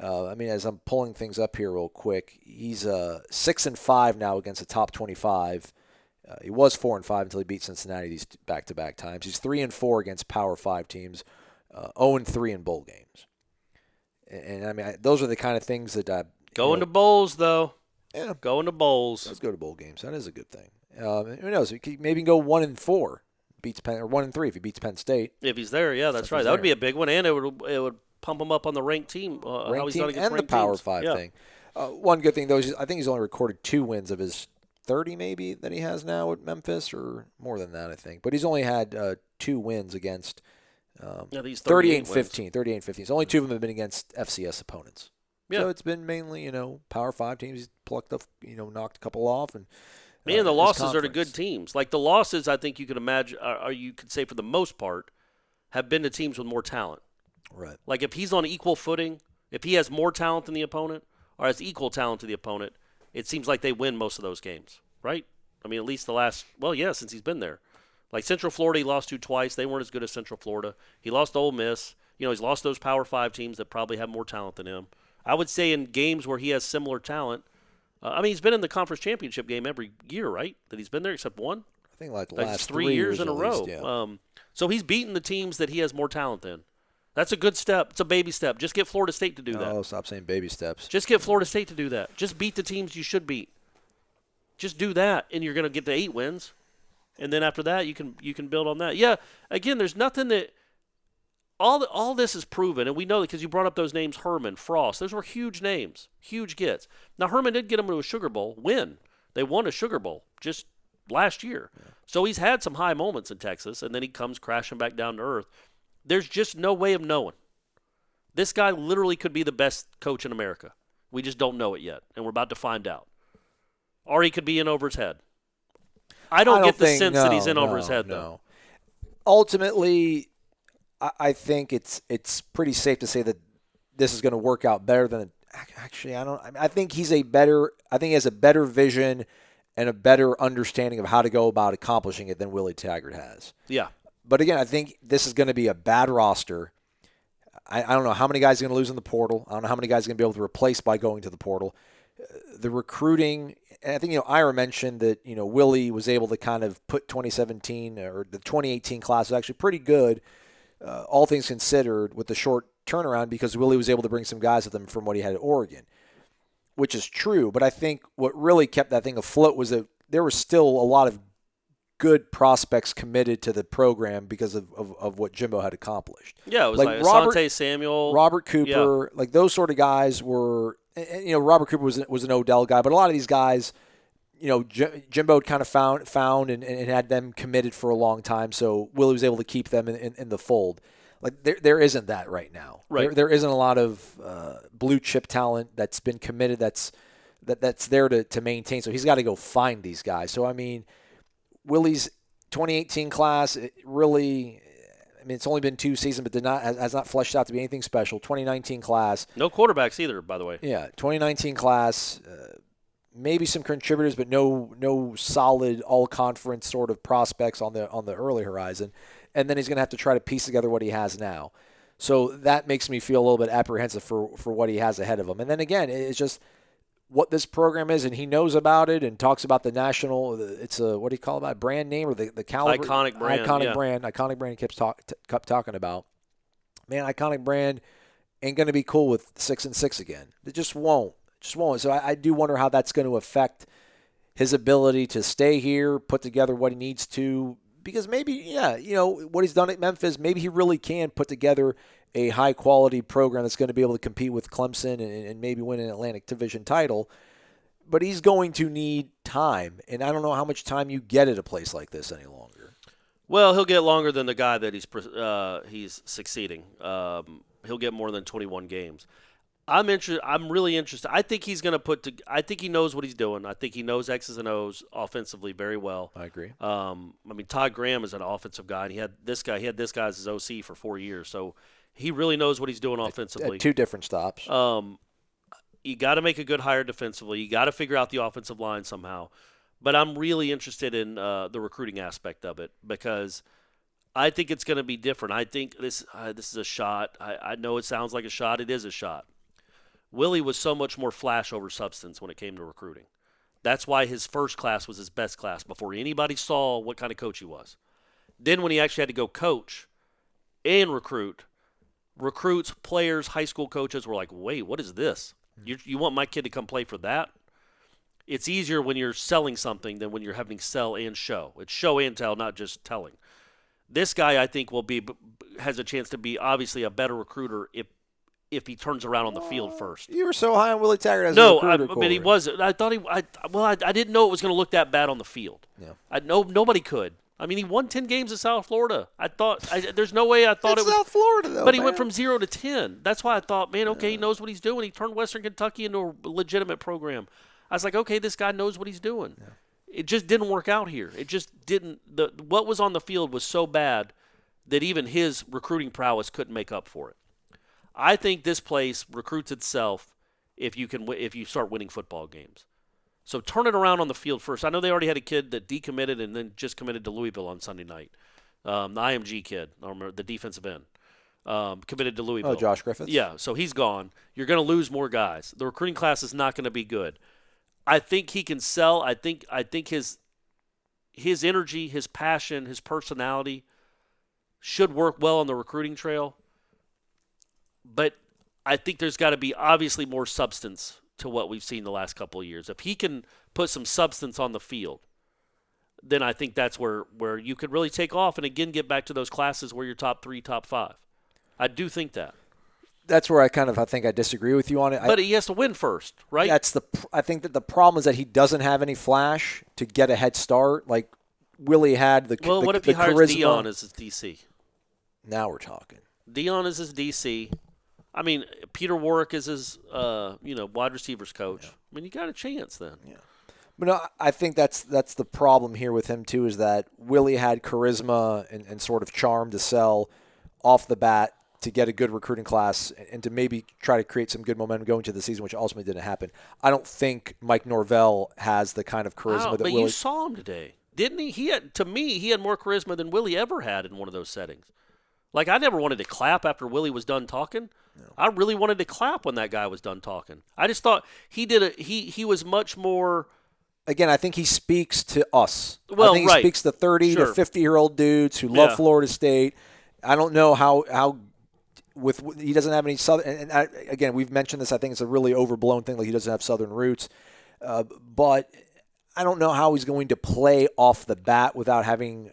I mean, as I'm pulling things up here real quick, he's 6-5 now against the top 25. He was 4-5 until he beat Cincinnati these back-to-back times. He's 3-4 against Power 5 teams, 0-3 in bowl games. And I mean, those are the kind of things that Going to bowls, though. Yeah, going to bowls. Let's go to bowl games. That is a good thing. Who knows? Maybe go 1-4, beats Penn, or 1-3 if he beats Penn State. If he's there, yeah, that's right. That would be a big one, and it would pump him up on the ranked team. How he's done against and ranked the Power teams. 5 thing. One good thing though is I think he's only recorded 2 wins of his 30 maybe that he has now at Memphis, or more than that I think. But he's only had 2 wins against 38-15. 38-15. So only 2 of them have been against FCS opponents. Yeah. So it's been mainly, Power 5 teams. He's plucked up, knocked a couple off. And the losses are to good teams. Like the losses, I think you could imagine, or you could say for the most part, have been to teams with more talent. Right. Like if he's on equal footing, if he has more talent than the opponent, or has equal talent to the opponent, it seems like they win most of those games, right? I mean, at least since he's been there. Like Central Florida, he lost to twice. They weren't as good as Central Florida. He lost to Ole Miss. He's lost those Power 5 teams that probably have more talent than him. I would say in games where he has similar talent, he's been in the conference championship game every year, right? That he's been there except one? I think like the last 3 years in a row. Least, yeah. So he's beaten the teams that he has more talent than. That's a good step. It's a baby step. Just get Florida State to do that. Oh, stop saying baby steps. Just get Florida State to do that. Just beat the teams you should beat. Just do that, and you're going to get to 8 wins. And then after that, you can build on that. Yeah, again, there's nothing that all this is proven, and we know that because you brought up those names, Herman, Frost. Those were huge names, huge gets. Now, Herman did get them to a Sugar Bowl win. They won a Sugar Bowl just last year. Yeah. So he's had some high moments in Texas, and then he comes crashing back down to earth. There's just no way of knowing. This guy literally could be the best coach in America. We just don't know it yet, and we're about to find out. Or he could be in over his head. I don't get the sense that he's in over his head, though. Ultimately, I think it's pretty safe to say that this is going to work out better than actually. I think he has a better vision and a better understanding of how to go about accomplishing it than Willie Taggart has. Yeah. But again, I think this is going to be a bad roster. I don't know how many guys are going to lose in the portal. I don't know how many guys are going to be able to replace by going to the portal. the recruiting. And I think, Ira mentioned that, Willie was able to kind of put 2017 or the 2018 class was actually pretty good, all things considered, with the short turnaround because Willie was able to bring some guys with him from what he had at Oregon, which is true. But I think what really kept that thing afloat was that there was still a lot of good prospects committed to the program because of what Jimbo had accomplished. Yeah, it was like Asante Samuel, Robert Cooper, like those sort of guys were. And, Robert Cooper was an Odell guy, but a lot of these guys, Jimbo kind of found and had them committed for a long time. So Willie was able to keep them in the fold. Like there isn't that right now. Right. There isn't a lot of blue chip talent that's been committed. That's there to maintain. So he's got to go find these guys. So I mean, Willie's 2018 class really. I mean, it's only been 2 seasons, but has not fleshed out to be anything special. 2019 class. No quarterbacks either, by the way. Yeah, 2019 class, maybe some contributors, but no solid all-conference sort of prospects on the early horizon. And then he's going to have to try to piece together what he has now. So that makes me feel a little bit apprehensive for what he has ahead of him. And then again, it's just what this program is, and he knows about it and talks about the national. It's a what do you call it? Brand name or the caliber? Iconic brand. Iconic brand. He kept talking about. Man, iconic brand ain't going to be cool with 6-6 again. It just won't. So I do wonder how that's going to affect his ability to stay here, put together what he needs to. Because maybe, what he's done at Memphis, maybe he really can put together a high-quality program that's going to be able to compete with Clemson and maybe win an Atlantic Division title. But he's going to need time, and I don't know how much time you get at a place like this any longer. Well, he'll get longer than the guy that he's succeeding. He'll get more than 21 games. I'm really interested. I think he's going to I think he knows what he's doing. I think he knows X's and O's offensively very well. I agree. I mean, Todd Graham is an offensive guy, and he had this guy as his OC for 4 years. So he really knows what he's doing offensively. At 2 different stops. You got to make a good hire defensively. You got to figure out the offensive line somehow. But I'm really interested in the recruiting aspect of it because I think it's going to be different. I think this is a shot. I know it sounds like a shot. It is a shot. Willie was so much more flash over substance when it came to recruiting. That's why his first class was his best class before anybody saw what kind of coach he was. Then when he actually had to go coach and recruits, players, high school coaches were like, wait, what is this? You want my kid to come play for that? It's easier when you're selling something than when you're having to sell and show. It's show and tell, not just telling. This guy, I think, has a chance to be obviously a better recruiter if he turns around on the field first. You were so high on Willie Taggart as a recruiter. No, but he wasn't. I thought I didn't know it was going to look that bad on the field. Yeah. Nobody could. I mean, he won 10 games in South Florida. There's no way I thought it's it was South Florida, though. But he went from 0 to 10. That's why I thought, man, okay, he knows what he's doing. He turned Western Kentucky into a legitimate program. I was like, okay, this guy knows what he's doing. Yeah. It just didn't work out here. It just didn't. What was on the field was so bad that even his recruiting prowess couldn't make up for it. I think this place recruits itself if you start winning football games. So turn it around on the field first. I know they already had a kid that decommitted and then just committed to Louisville on Sunday night. The IMG kid, I remember the defensive end, committed to Louisville. Oh, Josh Griffiths? Yeah, so he's gone. You're going to lose more guys. The recruiting class is not going to be good. I think he can sell. I think his energy, his passion, his personality should work well on the recruiting trail. But I think there's got to be obviously more substance to what we've seen the last couple of years. If he can put some substance on the field, then I think that's where you could really take off and again get back to those classes where you're top 3, top 5. I do think that. That's where I think I disagree with you on it. But he has to win first, right? I think that the problem is that he doesn't have any flash to get a head start. Like Willie had the Well, what if he hires charisma. Dion as his DC? Now we're talking. Dion is his DC. I mean, Peter Warwick is his wide receivers coach. Yeah. I mean, you got a chance then. Yeah. But no, I think that's the problem here with him too, is that Willie had charisma and sort of charm to sell off the bat to get a good recruiting class and to maybe try to create some good momentum going into the season, which ultimately didn't happen. I don't think Mike Norvell has the kind of charisma that Willie. But you saw him today, didn't he? He had more charisma than Willie ever had in one of those settings. Like, I never wanted to clap after Willie was done talking. No. I really wanted to clap when that guy was done talking. I just thought he was much more. Again, I think he speaks to us. Well, I think he speaks to 30 to 50-year-old dudes who love Florida State. I don't know how he doesn't have any Southern. And again, we've mentioned this. I think it's a really overblown thing. Like, he doesn't have Southern roots. But I don't know how he's going to play off the bat without having,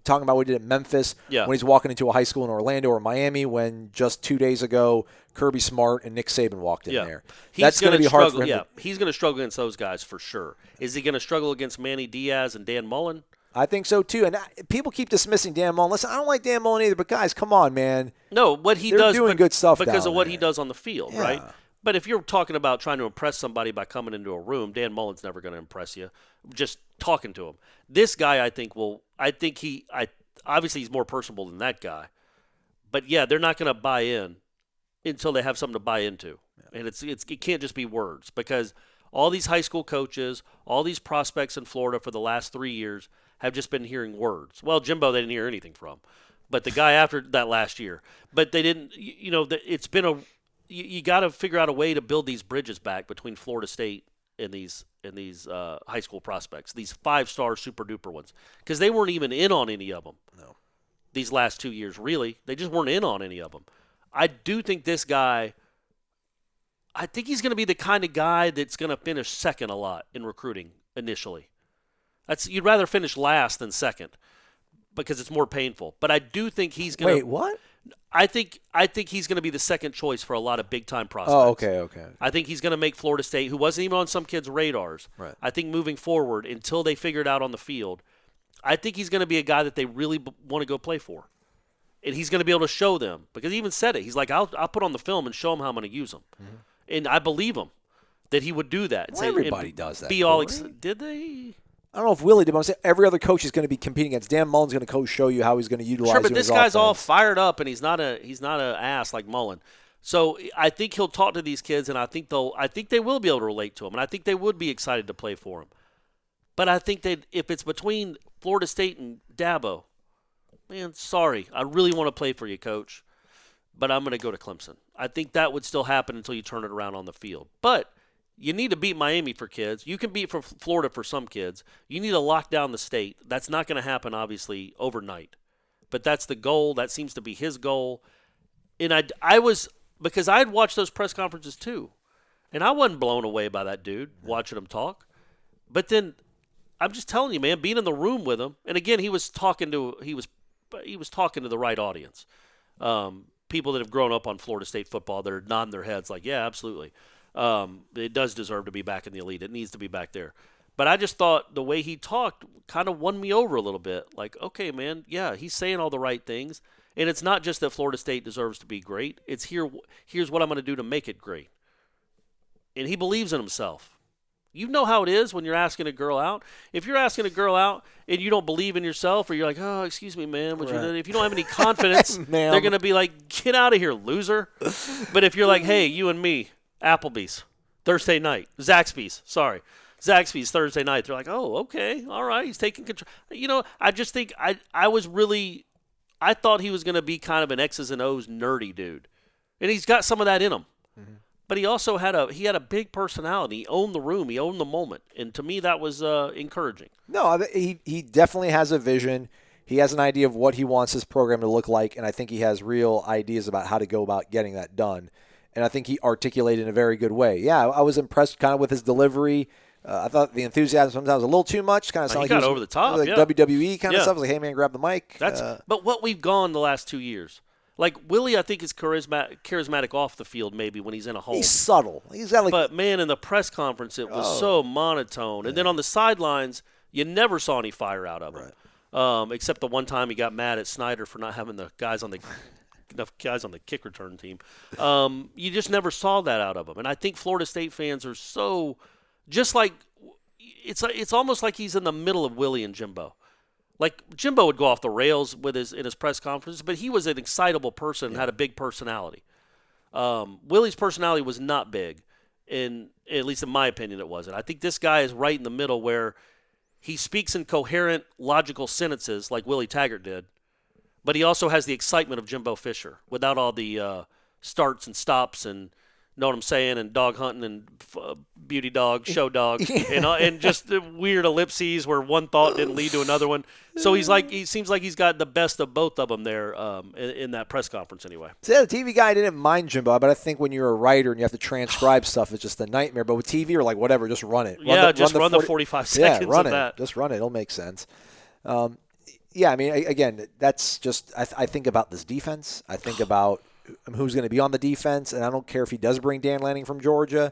talking about what he did at Memphis when he's walking into a high school in Orlando or Miami, when just 2 days ago Kirby Smart and Nick Saban walked in there. That's going to be hard for him. Yeah, he's going to struggle against those guys for sure. Is he going to struggle against Manny Diaz and Dan Mullen? I think so too. And people keep dismissing Dan Mullen. Listen, I don't like Dan Mullen either, but guys, come on, man. No, what he They're does doing good stuff because of what there. he does on the field, right? But if you're talking about trying to impress somebody by coming into a room, Dan Mullen's never going to impress you just talking to him. This guy, obviously he's more personable than that guy. But yeah, they're not going to buy in until they have something to buy into. And it can't just be words, because all these high school coaches, all these prospects in Florida for the last 3 years have just been hearing words. Well, Jimbo, they didn't hear anything from. But the guy after that last year. But they didn't, it's been you got to figure out a way to build these bridges back between Florida State and these high school prospects, these 5-star super-duper ones, because they weren't even in on any of them. No. These last 2 years, really. They just weren't in on any of them. I do think this guy – I think he's going to be the kind of guy that's going to finish second a lot in recruiting initially. You'd rather finish last than second because it's more painful. But I do think he's going to – Wait, what? I think he's going to be the second choice for a lot of big-time prospects. Oh, okay. I think he's going to make Florida State, who wasn't even on some kids' radars. Right. I think moving forward, until they figure it out on the field, I think he's going to be a guy that they really want to go play for. And he's going to be able to show them. Because he even said it. He's like, I'll put on the film and show them how I'm going to use them. Mm-hmm. And I believe him that he would do that. Well, everybody does that. Did they? I don't know if Willie did, but I'm saying every other coach is going to be competing against. Dan Mullen's going to show you how he's going to utilize. Sure, but this guy's offense. all fired up, and he's not an ass like Mullen. So I think he'll talk to these kids, and I think they will be able to relate to him, and I think they would be excited to play for him. But I think that if it's between Florida State and Dabo, man, sorry, I really want to play for you, Coach, but I'm going to go to Clemson. I think that would still happen until you turn it around on the field. But you need to beat Miami for kids. You can beat for Florida for some kids. You need to lock down the state. That's not going to happen, obviously, overnight. But that's the goal. That seems to be his goal. And I was – because I had watched those press conferences too. And I wasn't blown away by that dude watching him talk. But then I'm just telling you, man, being in the room with him. And again, he was talking to the right audience. People that have grown up on Florida State football that are nodding their heads like, yeah, absolutely. It does deserve to be back in the elite. It needs to be back there. But I just thought the way he talked kind of won me over a little bit. Like, okay, man, yeah, he's saying all the right things. And it's not just that Florida State deserves to be great. It's here's what I'm going to do to make it great. And he believes in himself. You know how it is when you're asking a girl out. If you're asking a girl out and you don't believe in yourself, or you're like, oh, excuse me, man. If you don't have any confidence, they're going to be like, get out of here, loser. But if you're like, hey, you and me, Applebee's, Thursday night, Zaxby's Thursday night, they're like, oh, okay, all right, he's taking control. I just think I thought he was going to be kind of an X's and O's nerdy dude. And he's got some of that in him. Mm-hmm. But he also had a big personality. He owned the room. He owned the moment. And to me, that was encouraging. No, he definitely has a vision. He has an idea of what he wants his program to look like, and I think he has real ideas about how to go about getting that done. And I think he articulated in a very good way. Yeah, I was impressed kind of with his delivery. I thought the enthusiasm sometimes was a little too much. Kind of sounded like he was over the top, like WWE kind of stuff. Like, hey, man, grab the mic. But what we've gone the last 2 years. Like, Willie, I think, is charismatic off the field maybe when he's in a hole. He's subtle. He's got But, man, in the press conference, it was so monotone. And then on the sidelines, you never saw any fire out of him. Right. Except the one time he got mad at Snyder for not having enough guys on the kick return team. You just never saw that out of him. And I think Florida State fans are so just like it's almost like he's in the middle of Willie and Jimbo. Like, Jimbo would go off the rails in his press conferences, but he was an excitable person and had a big personality. Willie's personality was not big, at least in my opinion it wasn't. I think this guy is right in the middle where he speaks in coherent, logical sentences like Willie Taggart did, but he also has the excitement of Jimbo Fisher without all the starts and stops and know what I'm saying, and dog hunting and beauty dog, show dog, and just the weird ellipses where one thought didn't lead to another one. So he seems like he's got the best of both of them there in that press conference anyway. So, the TV guy didn't mind Jimbo, but I think when you're a writer and you have to transcribe stuff, it's just a nightmare. But with TV, you're like, whatever, just run it. Run the 45 seconds run of it. that. Just run it. It'll make sense. Yeah, I mean, again, that's just I think about this defense. I think about who's going to be on the defense, and I don't care if he does bring Dan Lanning from Georgia.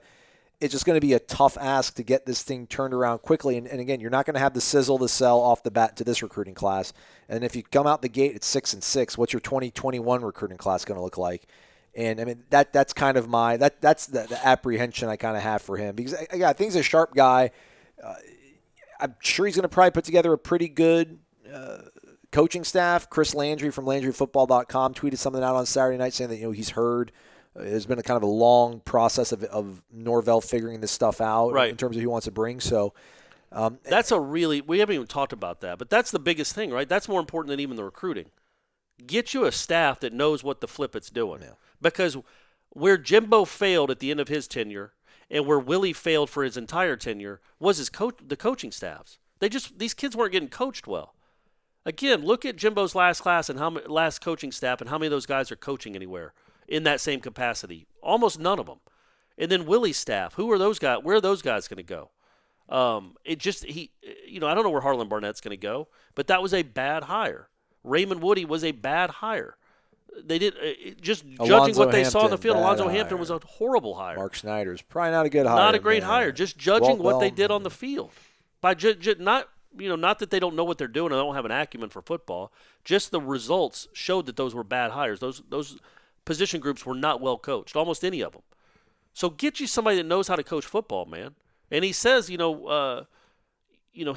It's just going to be a tough ask to get this thing turned around quickly. And again, you're not going to have the sizzle to sell off the bat to this recruiting class. And if you come out the gate at 6-6, what's your 2021 recruiting class going to look like? And I mean, that's kind of that's the apprehension I kind of have for him, because I think he's a sharp guy. I'm sure he's going to probably put together a pretty good coaching staff. Chris Landry from LandryFootball.com tweeted something out on Saturday night saying that he's heard there's been a kind of a long process of Norvell figuring this stuff out in terms of who he wants to bring. So that's we haven't even talked about that, but that's the biggest thing, right? That's more important than even the recruiting. Get you a staff that knows what the flip it's doing, because where Jimbo failed at the end of his tenure and where Willie failed for his entire tenure was the coaching staffs. These kids weren't getting coached well. Again, look at Jimbo's last class and last coaching staff and how many of those guys are coaching anywhere in that same capacity. Almost none of them. And then Willie's staff, who are those guys? Where are those guys going to go? I don't know where Harlan Barnett's going to go, but that was a bad hire. Raymond Woody was a bad hire. They did judging what they saw on the field. Alonzo Hampton was a horrible hire. Mark Snyder's probably not a good hire. Not a great hire. Just judging what they did on the field by not that they don't know what they're doing and they don't have an acumen for football. Just the results showed that those were bad hires. Those position groups were not well coached, almost any of them. So get you somebody that knows how to coach football, man. And he says, he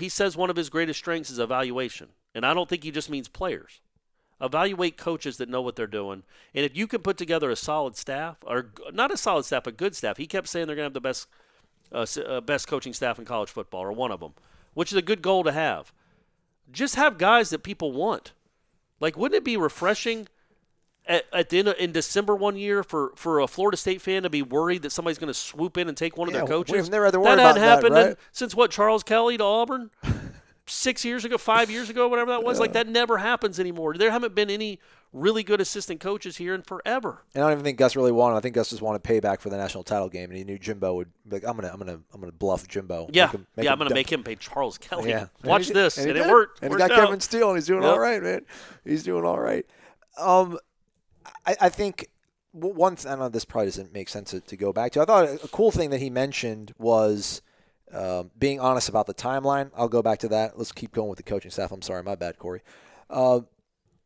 says one of his greatest strengths is evaluation. And I don't think he just means players. Evaluate coaches that know what they're doing. And if you can put together a solid staff, or not a solid staff, a good staff. He kept saying they're going to have the best coaching staff in college football, or one of them, which is a good goal to have. Just have guys that people want. Like, wouldn't it be refreshing at the end in December one year for a Florida State fan to be worried that somebody's going to swoop in and take one of their coaches? We've never had to worry about hadn't happened that, right? since Charles Kelly to Auburn? 6 years ago, 5 years ago, whatever that was. Yeah. Like, that never happens anymore. There haven't been any really good assistant coaches here in forever. And I don't even think Gus really wanted. I think Gus just wanted payback for the national title game, and he knew Jimbo would be like, I'm gonna bluff Jimbo. Yeah, I'm gonna make him pay Charles Kelly. Yeah. Watch this, and it worked. And he got Kevin Steele, and he's doing all right, man. He's doing all right. I think one thing, I know this probably doesn't make sense to go back to. I thought a cool thing that he mentioned was being honest about the timeline. I'll go back to that. Let's keep going with the coaching staff. I'm sorry, my bad, Corey.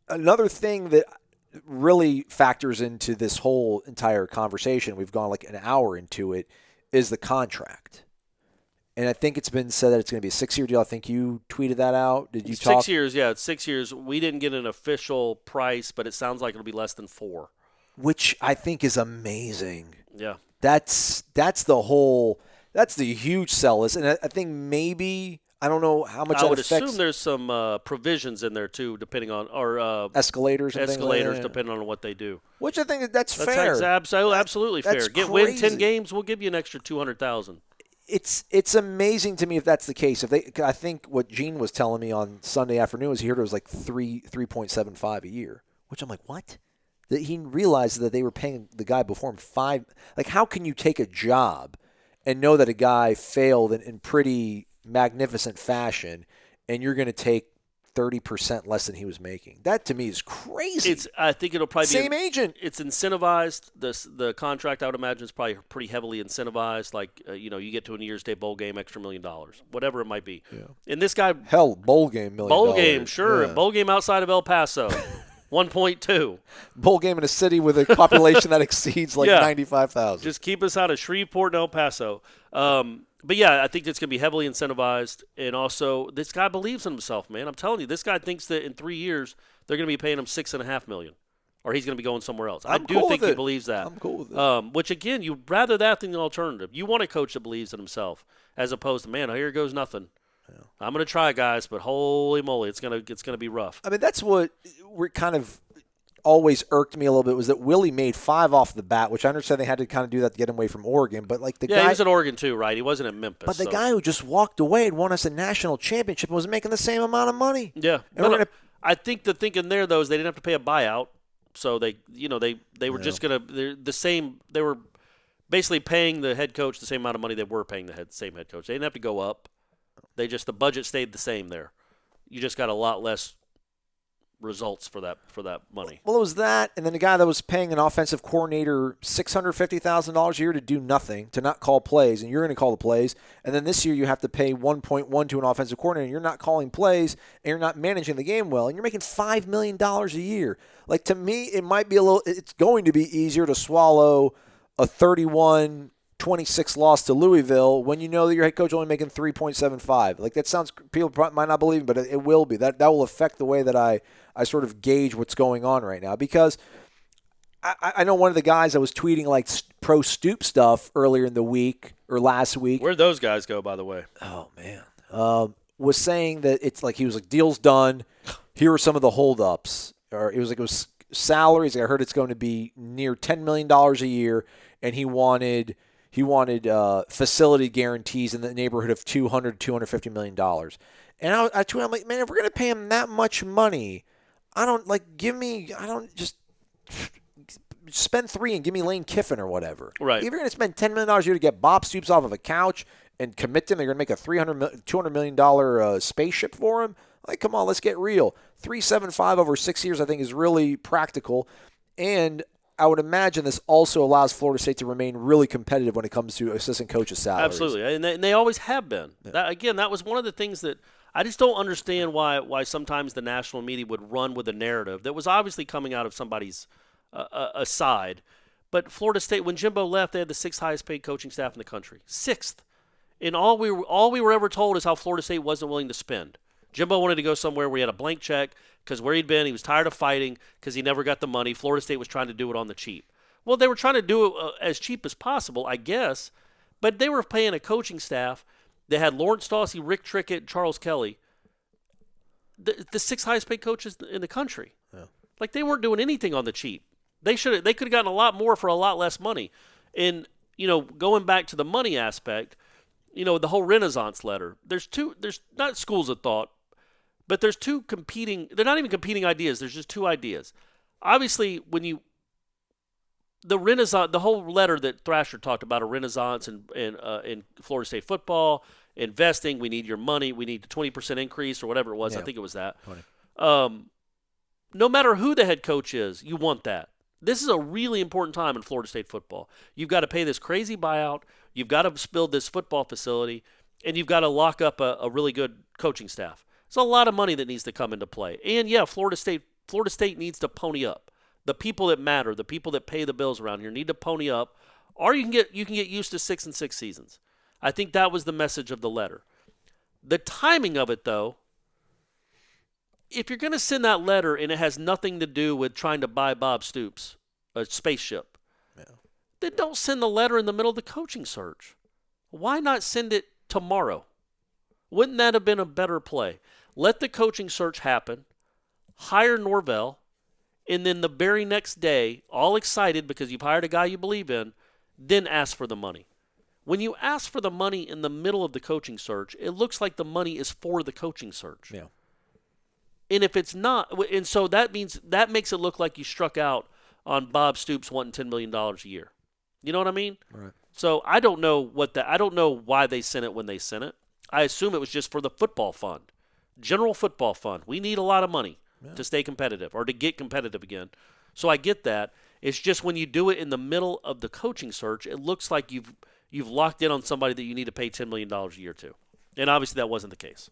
Another thing that really factors into this whole entire conversation, we've gone like an hour into it, is the contract. And I think it's been said that it's going to be a 6-year deal. I think you tweeted that out. Did you talk? 6 years, yeah. It's 6 years. We didn't get an official price, but it sounds like it'll be less than 4. Which I think is amazing. Yeah. That's the huge sell. And I think maybe, I don't know how much I would that affects. assume there's some provisions in there too, depending on escalators and escalators, depending on what they do. Which I think that's fair. That's absolutely fair. Win 10 games, we'll give you an extra $200,000. It's amazing to me if that's the case. I think what Gene was telling me on Sunday afternoon was he heard it was like 3.75 a year, which I'm like, what? That he realized that they were paying the guy before him 5. Like, how can you take a job and know that a guy failed in pretty magnificent fashion, and you're going to take 30% less than he was making? That to me is crazy. I think it'll probably same agent. It's incentivized. The contract, I would imagine, is probably pretty heavily incentivized. Like you get to a New Year's Day bowl game, extra $1 million, whatever it might be. Yeah. And this guy, bowl game, $1 million. Bowl game, sure. Yeah. Bowl game outside of El Paso. 1.2. Bowl game in a city with a population that exceeds 95,000. Just keep us out of Shreveport and El Paso. But, yeah, I think it's going to be heavily incentivized. And also, this guy believes in himself, man. I'm telling you, this guy thinks that in 3 years they're going to be paying him $6.5 million, or he's going to be going somewhere else. I do think he believes that. I'm cool with it. Which, again, you'd rather that than the alternative. You want a coach that believes in himself as opposed to, man, here goes nothing. I'm going to try, guys, but holy moly, it's gonna be rough. I mean, that's what we're kind of always irked me a little bit was that Willie made 5 off the bat, which I understand they had to kind of do that to get him away from Oregon. But like the guy, he was at Oregon too, right? He wasn't at Memphis. But the guy who just walked away and won us a national championship was making the same amount of money. Yeah, and I think the thinking there though is they didn't have to pay a buyout, so they were just they're the same. They were basically paying the head coach the same amount of money they were paying the same head coach. They didn't have to go up. The budget stayed the same there. You just got a lot less results for that money. Well, it was that, and then the guy that was paying an offensive coordinator $650,000 a year to do nothing, to not call plays, and you're going to call the plays. And then this year you have to pay 1.1 to an offensive coordinator, and you're not calling plays, and you're not managing the game well, and you're making $5 million a year. Like, to me, it might be it's going to be easier to swallow a 31-26 loss to Louisville when you know that your head coach only making 3.75. Like, that sounds, people might not believe it, but it will be. That will affect the way that I sort of gauge what's going on right now, because I know one of the guys that was tweeting like pro Stoop stuff earlier in the week or last week. Where'd those guys go, by the way? Oh, man. Was saying that it's like he was like, deal's done. Here are some of the holdups. Or it was salaries. I heard it's going to be near $10 million a year, and he wanted facility guarantees in the neighborhood of $200 to $250 million. And I tweeted, I'm like, man, if we're going to pay him that much money, just spend 3 and give me Lane Kiffin or whatever. Right. If you're going to spend $10 million a year to get Bob Stoops off of a couch and commit to him, they're going to make a $200 million spaceship for him. Like, come on, let's get real. $375 over 6 years, I think, is really practical. And I would imagine this also allows Florida State to remain really competitive when it comes to assistant coaches' salaries. Absolutely, and they always have been. Yeah. That was one of the things that I just don't understand why sometimes the national media would run with a narrative that was obviously coming out of somebody's side. But Florida State, when Jimbo left, they had the 6th highest paid coaching staff in the country. 6th. And all we were ever told is how Florida State wasn't willing to spend. Jimbo wanted to go somewhere where he had a blank check because where he'd been, he was tired of fighting because he never got the money. Florida State was trying to do it on the cheap. Well, they were trying to do it as cheap as possible, I guess, but they were paying a coaching staff that had Lawrence Dawsey, Rick Trickett, Charles Kelly, the 6th highest paid coaches in the country. Yeah. Like, they weren't doing anything on the cheap. They could have gotten a lot more for a lot less money. And, going back to the money aspect, the whole Renaissance letter, there's not schools of thought, but there's two competing, they're not even competing ideas, there's just 2 ideas. Obviously, the Renaissance, the whole letter that Thrasher talked about, a Renaissance in Florida State football, investing, we need your money, we need the 20% increase or whatever it was, I think it was that. No matter who the head coach is, you want that. This is a really important time in Florida State football. You've got to pay this crazy buyout, you've got to build this football facility, and you've got to lock up a really good coaching staff. It's a lot of money that needs to come into play. And, yeah, Florida State needs to pony up. The people that matter, the people that pay the bills around here need to pony up, or you can get used to 6-6 seasons. I think that was the message of the letter. The timing of it, though, if you're going to send that letter and it has nothing to do with trying to buy Bob Stoops a spaceship, then don't send the letter in the middle of the coaching search. Why not send it tomorrow? Wouldn't that have been a better play? Let the coaching search happen, hire Norvell, and then the very next day, all excited because you've hired a guy you believe in, then ask for the money. When you ask for the money in the middle of the coaching search, it looks like the money is for the coaching search. Yeah. And if it's not, and so that makes it look like you struck out on Bob Stoops wanting $10 million a year. You know what I mean? Right. So I don't know why they sent it when they sent it. I assume it was just for the football fund, general football fund. We need a lot of money to stay competitive or to get competitive again. So I get that. It's just when you do it in the middle of the coaching search, it looks like you've locked in on somebody that you need to pay $10 million a year to. And obviously that wasn't the case.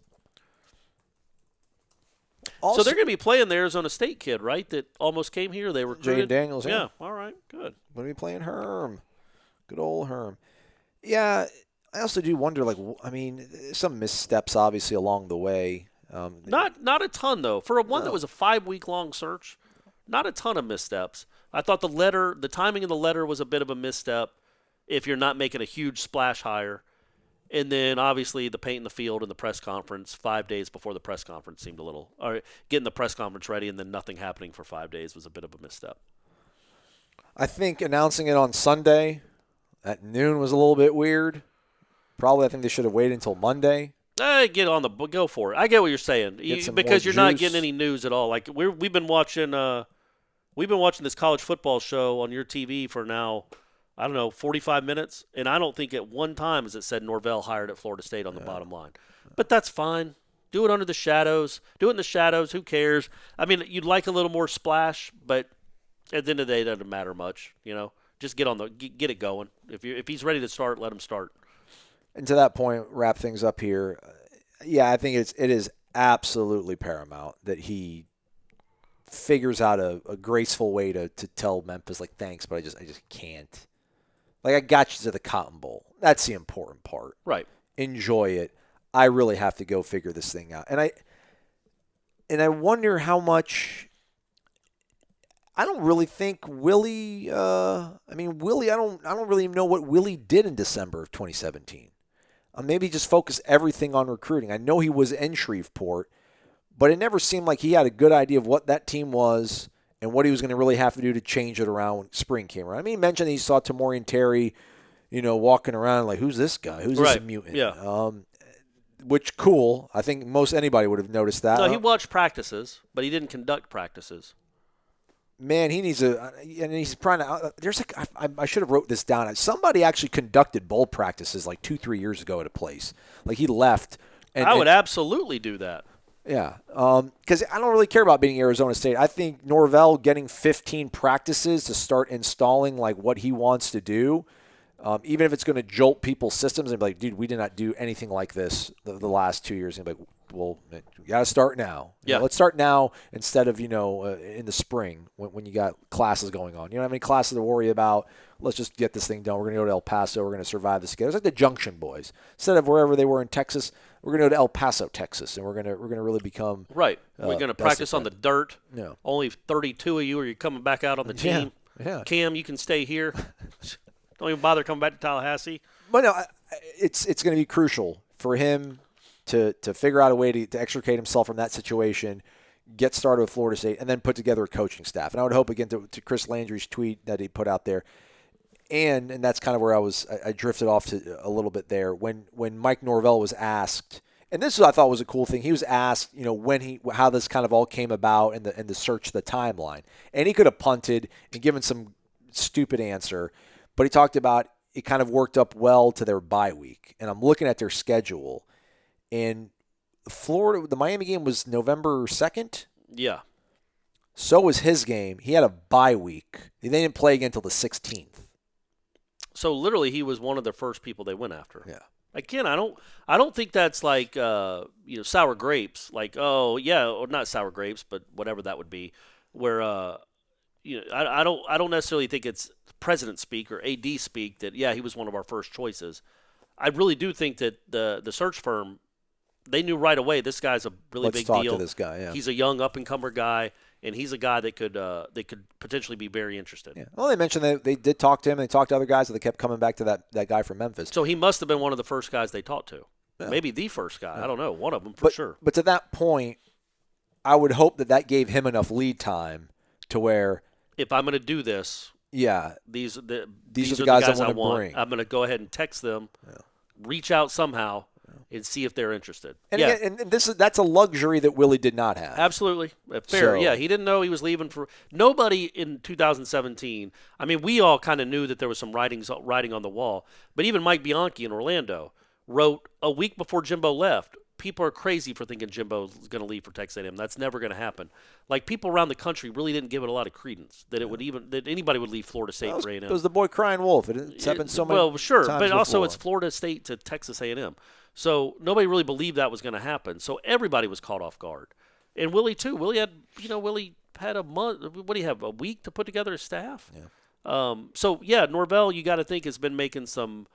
Also, so they're going to be playing the Arizona State kid, right, that almost came here. They recruited. Jaden Daniels, yeah. All right, good. Going to be playing Herm. Good old Herm. Yeah, I also do wonder, some missteps, obviously, along the way. Not a ton, though. For one that was a 5-week-long search, not a ton of missteps. I thought the timing of the letter was a bit of a misstep if you're not making a huge splash hire. And then, obviously, the paint in the field and the press conference 5 days before the press conference seemed a little – or getting the press conference ready and then nothing happening for 5 days was a bit of a misstep. I think announcing it on Sunday at noon was a little bit weird. Probably I think they should have waited until Monday. Go for it. I get what you're saying because you're not getting any news at all. Like we've been watching this college football show on your TV for now, I don't know, 45 minutes, and I don't think at one time has it said Norvell hired at Florida State on the bottom line. But that's fine. Do it under the shadows. Do it in the shadows. Who cares? I mean, you'd like a little more splash, but at the end of the day, it doesn't matter much. Just get it going. If he's ready to start, let him start. And to that point, wrap things up here. Yeah, I think it is absolutely paramount that he figures out a graceful way to tell Memphis, like, thanks, but I just can't. Like, I got you to the Cotton Bowl. That's the important part. Right. Enjoy it. I really have to go figure this thing out. And I wonder how much. I don't really think Willie. Willie. I don't really know what Willie did in December of 2017. Maybe just focus everything on recruiting. I know he was in Shreveport, but it never seemed like he had a good idea of what that team was and what he was going to really have to do to change it around when spring came around. I mean, he mentioned he saw Tamorian Terry, walking around like, who's this guy? Who's this mutant? Yeah. Which, cool. I think most anybody would have noticed that. No, he watched practices, but he didn't conduct practices. Man, he needs and he's trying to. I should have wrote this down. Somebody actually conducted bowl practices like 2-3 years ago at a place. Like he left. I would absolutely do that. Yeah, because I don't really care about beating Arizona State. I think Norvell getting 15 practices to start installing like what he wants to do, even if it's going to jolt people's systems and be like, dude, we did not do anything like this the last 2 years. And be like, well, you got to start now. Yeah, let's start now instead of in the spring when you got classes going on. You don't have any classes to worry about. Let's just get this thing done. We're going to go to El Paso. We're going to survive this together. It's like the Junction Boys. Instead of wherever they were in Texas, we're going to go to El Paso, Texas, and we're going to really become right. We're going to practice on the dirt. Yeah. Only 32 of you are coming back out on the team. Yeah. Cam, you can stay here. Don't even bother coming back to Tallahassee. But no, it's going to be crucial for him to figure out a way to extricate himself from that situation, get started with Florida State, and then put together a coaching staff. And I would hope, again, to Chris Landry's tweet that he put out there, and that's kind of where I drifted off to a little bit there. When Mike Norvell was asked, and this I thought was a cool thing, he was asked, how this kind of all came about and the search of the timeline. And he could have punted and given some stupid answer, but he talked about it kind of worked up well to their bye week. And I'm looking at their schedule, and the Miami game was November 2nd. Yeah. So was his game. He had a bye week. They didn't play again until the 16th. So literally, he was one of the first people they went after. Yeah. Again, I don't think that's like sour grapes. Like, oh yeah, or not sour grapes, but whatever that would be. Where I don't necessarily think it's president speak or AD speak that he was one of our first choices. I really do think that the search firm, they knew right away this guy's a really big deal. Let's talk to this guy. Yeah. He's a young up and comer guy, and he's a guy that could potentially be very interested. Yeah. Well, they mentioned that they did talk to him. They talked to other guys, and they kept coming back to that guy from Memphis. So he must have been one of the first guys they talked to. Yeah. Maybe the first guy. Yeah. I don't know. One of them for sure. But to that point, I would hope that gave him enough lead time to where if I'm going to do this, these are the guys I want. Bring. I'm going to go ahead and text them, reach out somehow, and see if they're interested. And again, and that's a luxury that Willie did not have. Absolutely. Fair. So, he didn't know he was leaving for – nobody in 2017 – I mean, we all kind of knew that there was some writing on the wall. But even Mike Bianchi in Orlando wrote a week before Jimbo left, people are crazy for thinking Jimbo's going to leave for Texas A&M. That's never going to happen. Like, people around the country really didn't give it a lot of credence that that anybody would leave Florida State for A&M. It was the boy crying wolf. It's happened so many Well, sure, times but also before. It's Florida State to Texas A&M. So nobody really believed that was going to happen. So everybody was caught off guard. And Willie, too. Willie had a month. What do you have, a week to put together a staff? Yeah. Norvell, you got to think, has been making some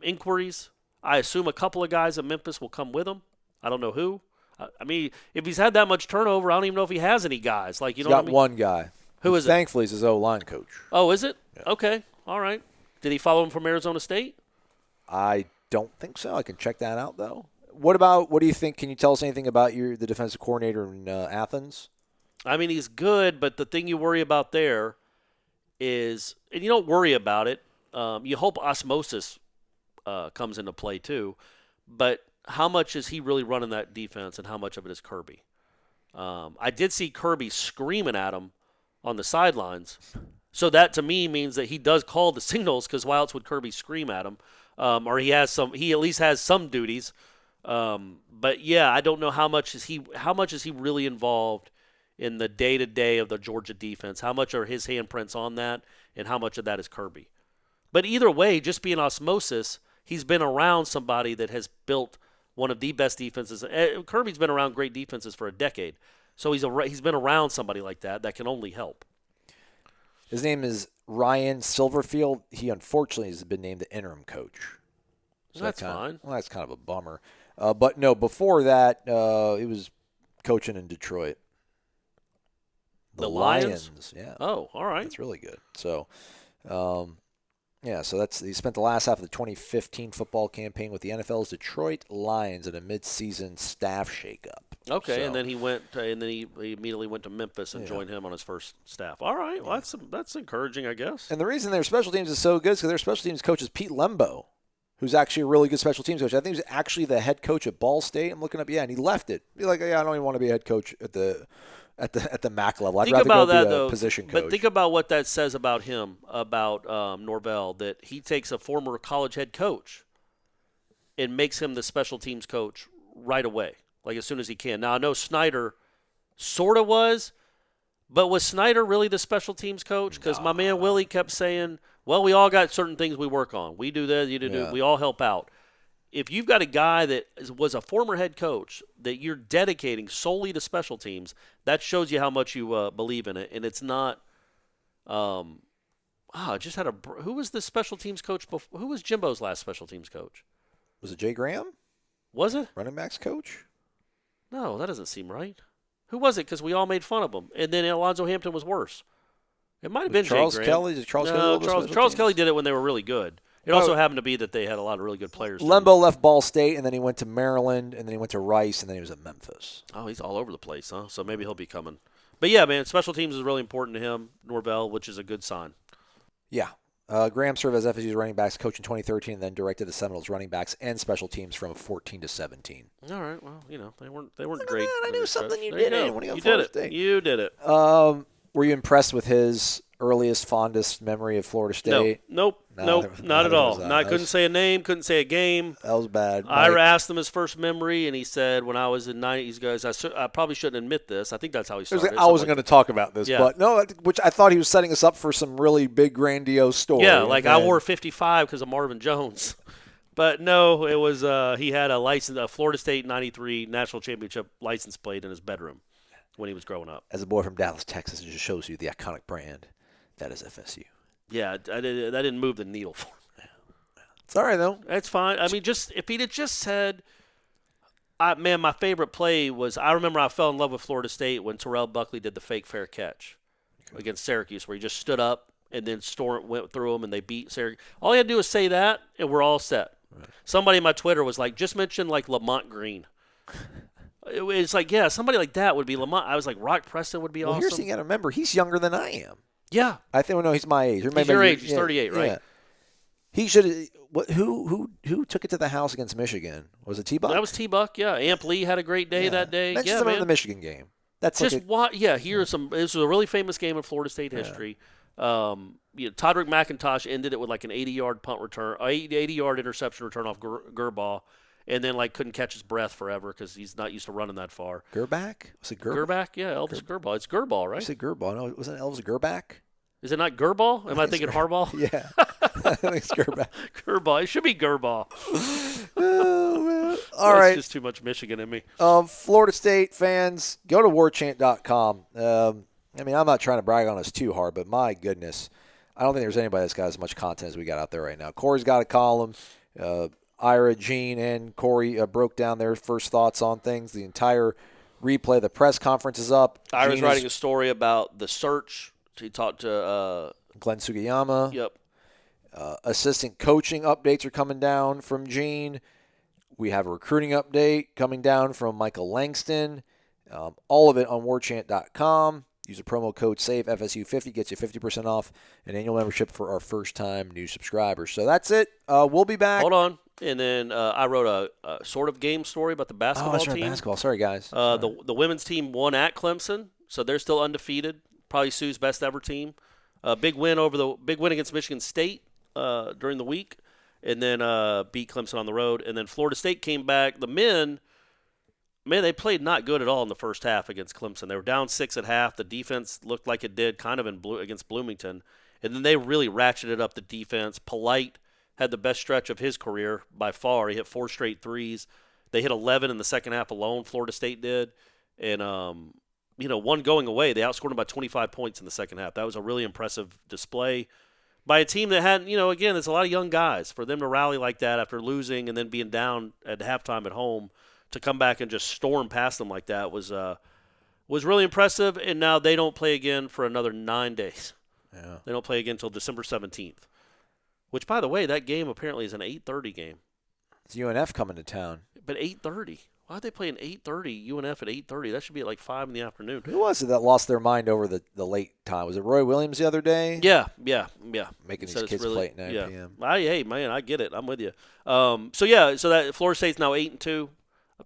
inquiries. I assume a couple of guys at Memphis will come with him. I don't know who. I mean, if he's had that much turnover, I don't even know if he has any guys. Like, He's got one guy. Who is it? Thankfully, he's his O-line coach. Oh, is it? Yeah. Okay. All right. Did he follow him from Arizona State? I don't think so. I can check that out, though. What do you think? Can you tell us anything about the defensive coordinator in Athens? I mean, he's good, but the thing you worry about there is, and you don't worry about it, you hope osmosis comes into play too, but how much is he really running that defense and how much of it is Kirby? I did see Kirby screaming at him on the sidelines, so that to me means that he does call the signals, because why else would Kirby scream at him? Or he at least has some duties. But yeah, I don't know how much is he really involved in the day-to-day of the Georgia defense. How much are his handprints on that, and how much of that is Kirby? But either way, just being osmosis, he's been around somebody that has built one of the best defenses. Kirby's been around great defenses for a decade, so he's been around somebody like that can only help. His name is Ryan Silverfield. He unfortunately has been named the interim coach. So that's fine. Well, that's kind of a bummer. But no, before that, he was coaching in Detroit. The Lions? Yeah. Oh, all right. That's really good. So, so he spent the last half of the 2015 football campaign with the NFL's Detroit Lions in a mid-season staff shakeup. Okay, so, and then he immediately went to Memphis and joined him on his first staff. All right, well, that's encouraging, I guess. And the reason their special teams is so good is because their special teams coach is Pete Lembo, who's actually a really good special teams coach. I think he was actually the head coach at Ball State. I'm looking up, and he left it. Be like, I don't even want to be a head coach at the MAC level. I'd rather go be a position coach. But think about what that says about him, about Norvell, that he takes a former college head coach and makes him the special teams coach right away, like as soon as he can. Now, I know Snyder sort of was, but was Snyder really the special teams coach? Because my man Willie kept saying, well, we all got certain things we work on. We do this, you do, we all help out. If you've got a guy that was a former head coach that you're dedicating solely to special teams, that shows you how much you believe in it. And it's not who was the special teams coach before? Who was Jimbo's last special teams coach? Was it Jay Graham? Was it? Running backs coach? No, that doesn't seem right. Who was it? Because we all made fun of him. And then Alonzo Hampton was worse. It might have been Charles Jay Graham. Kelly? Did Charles Kelly did it when they were really good. It also happened to be that they had a lot of really good players. Lembo left Ball State, and then he went to Maryland, and then he went to Rice, and then he was at Memphis. Oh, he's all over the place, huh? So maybe he'll be coming. But yeah, man, special teams is really important to him, Norvell, which is a good sign. Yeah. Graham served as FSU's running backs coach in 2013 and then directed the Seminoles running backs and special teams from 14 to 17. All right. Well, they weren't great. I knew something you did. You did it. You did it. Were you impressed with his earliest, fondest memory of Florida State? Nope, not at all. Couldn't say a name, couldn't say a game. That was bad. I asked him his first memory, and he said, when I was in 90s, guys, I probably shouldn't admit this. I think that's how he started. I wasn't going to talk about this, but no, which I thought he was setting us up for some really big, grandiose story. Yeah, I wore 55 because of Marvin Jones. But no, it was he had a Florida State 93 national championship license plate in his bedroom when he was growing up. As a boy from Dallas, Texas, it just shows you the iconic brand that is FSU. Yeah, that didn't move the needle for him. It's all right, though. That's fine. I mean, if he'd have just said, my favorite play was, I remember I fell in love with Florida State when Terrell Buckley did the fake fair catch against Syracuse, where he just stood up and then went through them and they beat Syracuse. All he had to do was say that, and we're all set. Right. Somebody in my Twitter was like, just mention Lamont Green. It's like, yeah, somebody like that would be Lamont. I was like, Rock Preston would be awesome. Here's the thing you got to remember. He's younger than I am. Yeah. I think, he's my age. He's your age. He's 38, right? Yeah. He should – who took it to the house against Michigan? Was it T-Buck? That was T-Buck, yeah. Amp Lee had a great day that day. Mention some of the Michigan game. That's just here's some – this was a really famous game in Florida State history. Todrick McIntosh ended it with an 80-yard punt return, 80-yard interception return off Gerbaugh. And then, couldn't catch his breath forever because he's not used to running that far. Gerback? Was it Gerback? Yeah, Elvis Gerbaugh. It's Gerbaugh, right? You said Gerbaugh. No, wasn't it Elvis Gerback? Is it not Gerbaugh? Am I thinking Harbaugh? Yeah. I think it's Gerback. Gerbaugh. It should be Gerbaugh. Oh, man. All right. That's just too much Michigan in me. Florida State fans, go to warchant.com. I'm not trying to brag on us too hard, but my goodness, I don't think there's anybody that's got as much content as we got out there right now. Corey's got a column. Ira, Gene, and Corey broke down their first thoughts on things. The entire replay, the press conference is up. Ira's writing a story about the search. He talked to Glenn Sugiyama. Yep. Assistant coaching updates are coming down from Gene. We have a recruiting update coming down from Michael Langston. All of it on warchant.com. Use the promo code SAVEFSU50, gets you 50% off an annual membership for our first-time new subscribers. So that's it. We'll be back. Hold on. And then I wrote a sort of game story about the basketball that's right, team. basketball. Sorry, guys. The women's team won at Clemson, so they're still undefeated. Probably Sue's best ever team. Big win against Michigan State during the week, and then beat Clemson on the road. And then Florida State came back. The men, man, they played not good at all in the first half against Clemson. They were down 6 at half. The defense looked like it did kind of against Bloomington. And then they really ratcheted up the defense. Polite had the best stretch of his career by far. He hit 4 straight threes. They hit 11 in the second half alone, Florida State did. And, one going away, they outscored them by 25 points in the second half. That was a really impressive display by a team that had, again, there's a lot of young guys. For them to rally like that after losing and then being down at halftime at home, to come back and just storm past them like that was really impressive. And now they don't play again for another 9 days. Yeah. They don't play again until December 17th. Which, by the way, that game apparently is an 8:30 game. It's UNF coming to town. But 8:30. Why'd they play an 8:30, UNF at 8:30? That should be at like 5 in the afternoon. Who was it that lost their mind over the late time? Was it Roy Williams the other day? Yeah. Making these kids play at 9 p.m. Hey, man, I get it. I'm with you. So that Florida State's now 8-2.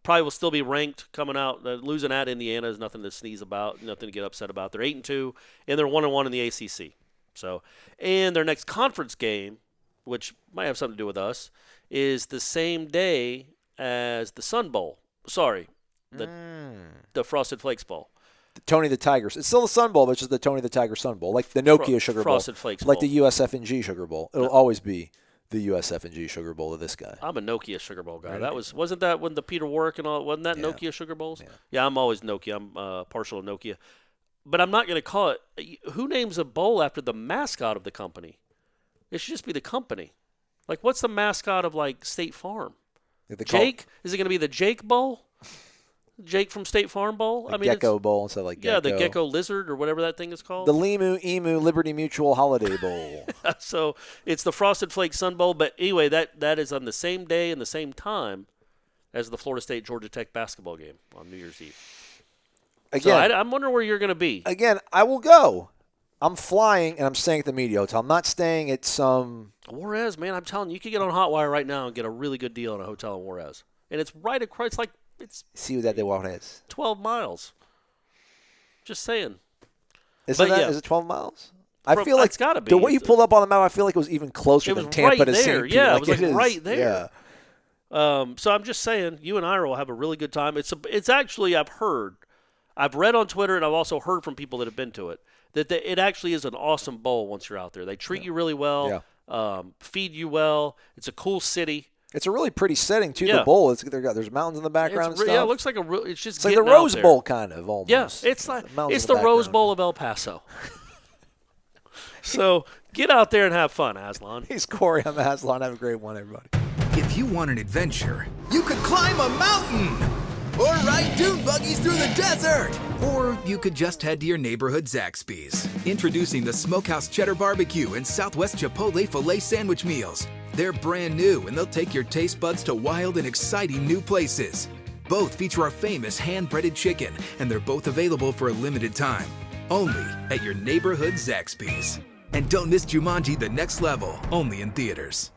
Probably will still be ranked coming out. Losing at Indiana is nothing to sneeze about, nothing to get upset about. They're 8-2, and they're 1-1 in the ACC. So, and their next conference game, which might have something to do with us, is the same day as the Sun Bowl. Sorry, the Frosted Flakes Bowl. The Tony the Tigers. It's still the Sun Bowl, but it's just the Tony the Tiger Sun Bowl, like the Nokia Sugar Bowl. Frosted Flakes like Bowl. the USF&G Sugar Bowl. It'll always be the USF&G Sugar Bowl of this guy. I'm a Nokia Sugar Bowl guy. Right. That wasn't that when the Peter Warwick and all, wasn't that Nokia Sugar Bowls? Yeah, I'm always Nokia. I'm partial to Nokia. But I'm not going to call it. Who names a bowl after the mascot of the company? It should just be the company. Like, what's the mascot of, like, State Farm? Jake? Is it going to be the Jake Bowl? Jake from State Farm Bowl? The Gecko Bowl instead of like Gecko. Yeah, the Gecko Lizard or whatever that thing is called. The Emu Liberty Mutual Holiday Bowl. So it's the Frosted Flake Sun Bowl. But anyway, that is on the same day and the same time as the Florida State Georgia Tech basketball game on New Year's Eve. Again, so I'm wondering where you're going to be. Again, I will go. I'm flying and I'm staying at the media hotel. I'm not staying at some Juarez, man. I'm telling you, you could get on Hotwire right now and get a really good deal on a hotel in Juarez, and it's right across. It's like Ciudad de Juarez. 12 miles. Just saying. Is it 12 miles? I feel like it's got to be. The way you pulled up on the map, I feel like it was even closer than Tampa to St. Pete. Yeah, it was like right there. Yeah. So I'm just saying, you and Ira will have a really good time. It's actually, I've read on Twitter, and I've also heard from people that have been to it, that it actually is an awesome bowl once you're out there. They treat you really well, feed you well. It's a cool city. It's a really pretty setting, too, the bowl. There's mountains in the background and stuff. Yeah, it looks like it's like the Rose Bowl kind of, almost. Yeah, it's the Rose Bowl of El Paso. So get out there and have fun, Aslan. He's Corey. I'm Aslan. Have a great one, everybody. If you want an adventure, you could climb a mountain or ride dune buggies through the desert. Or you could just head to your neighborhood Zaxby's. Introducing the Smokehouse Cheddar Barbecue and Southwest Chipotle Filet Sandwich Meals. They're brand new, and they'll take your taste buds to wild and exciting new places. Both feature our famous hand-breaded chicken, and they're both available for a limited time. Only at your neighborhood Zaxby's. And don't miss Jumanji: The Next Level, only in theaters.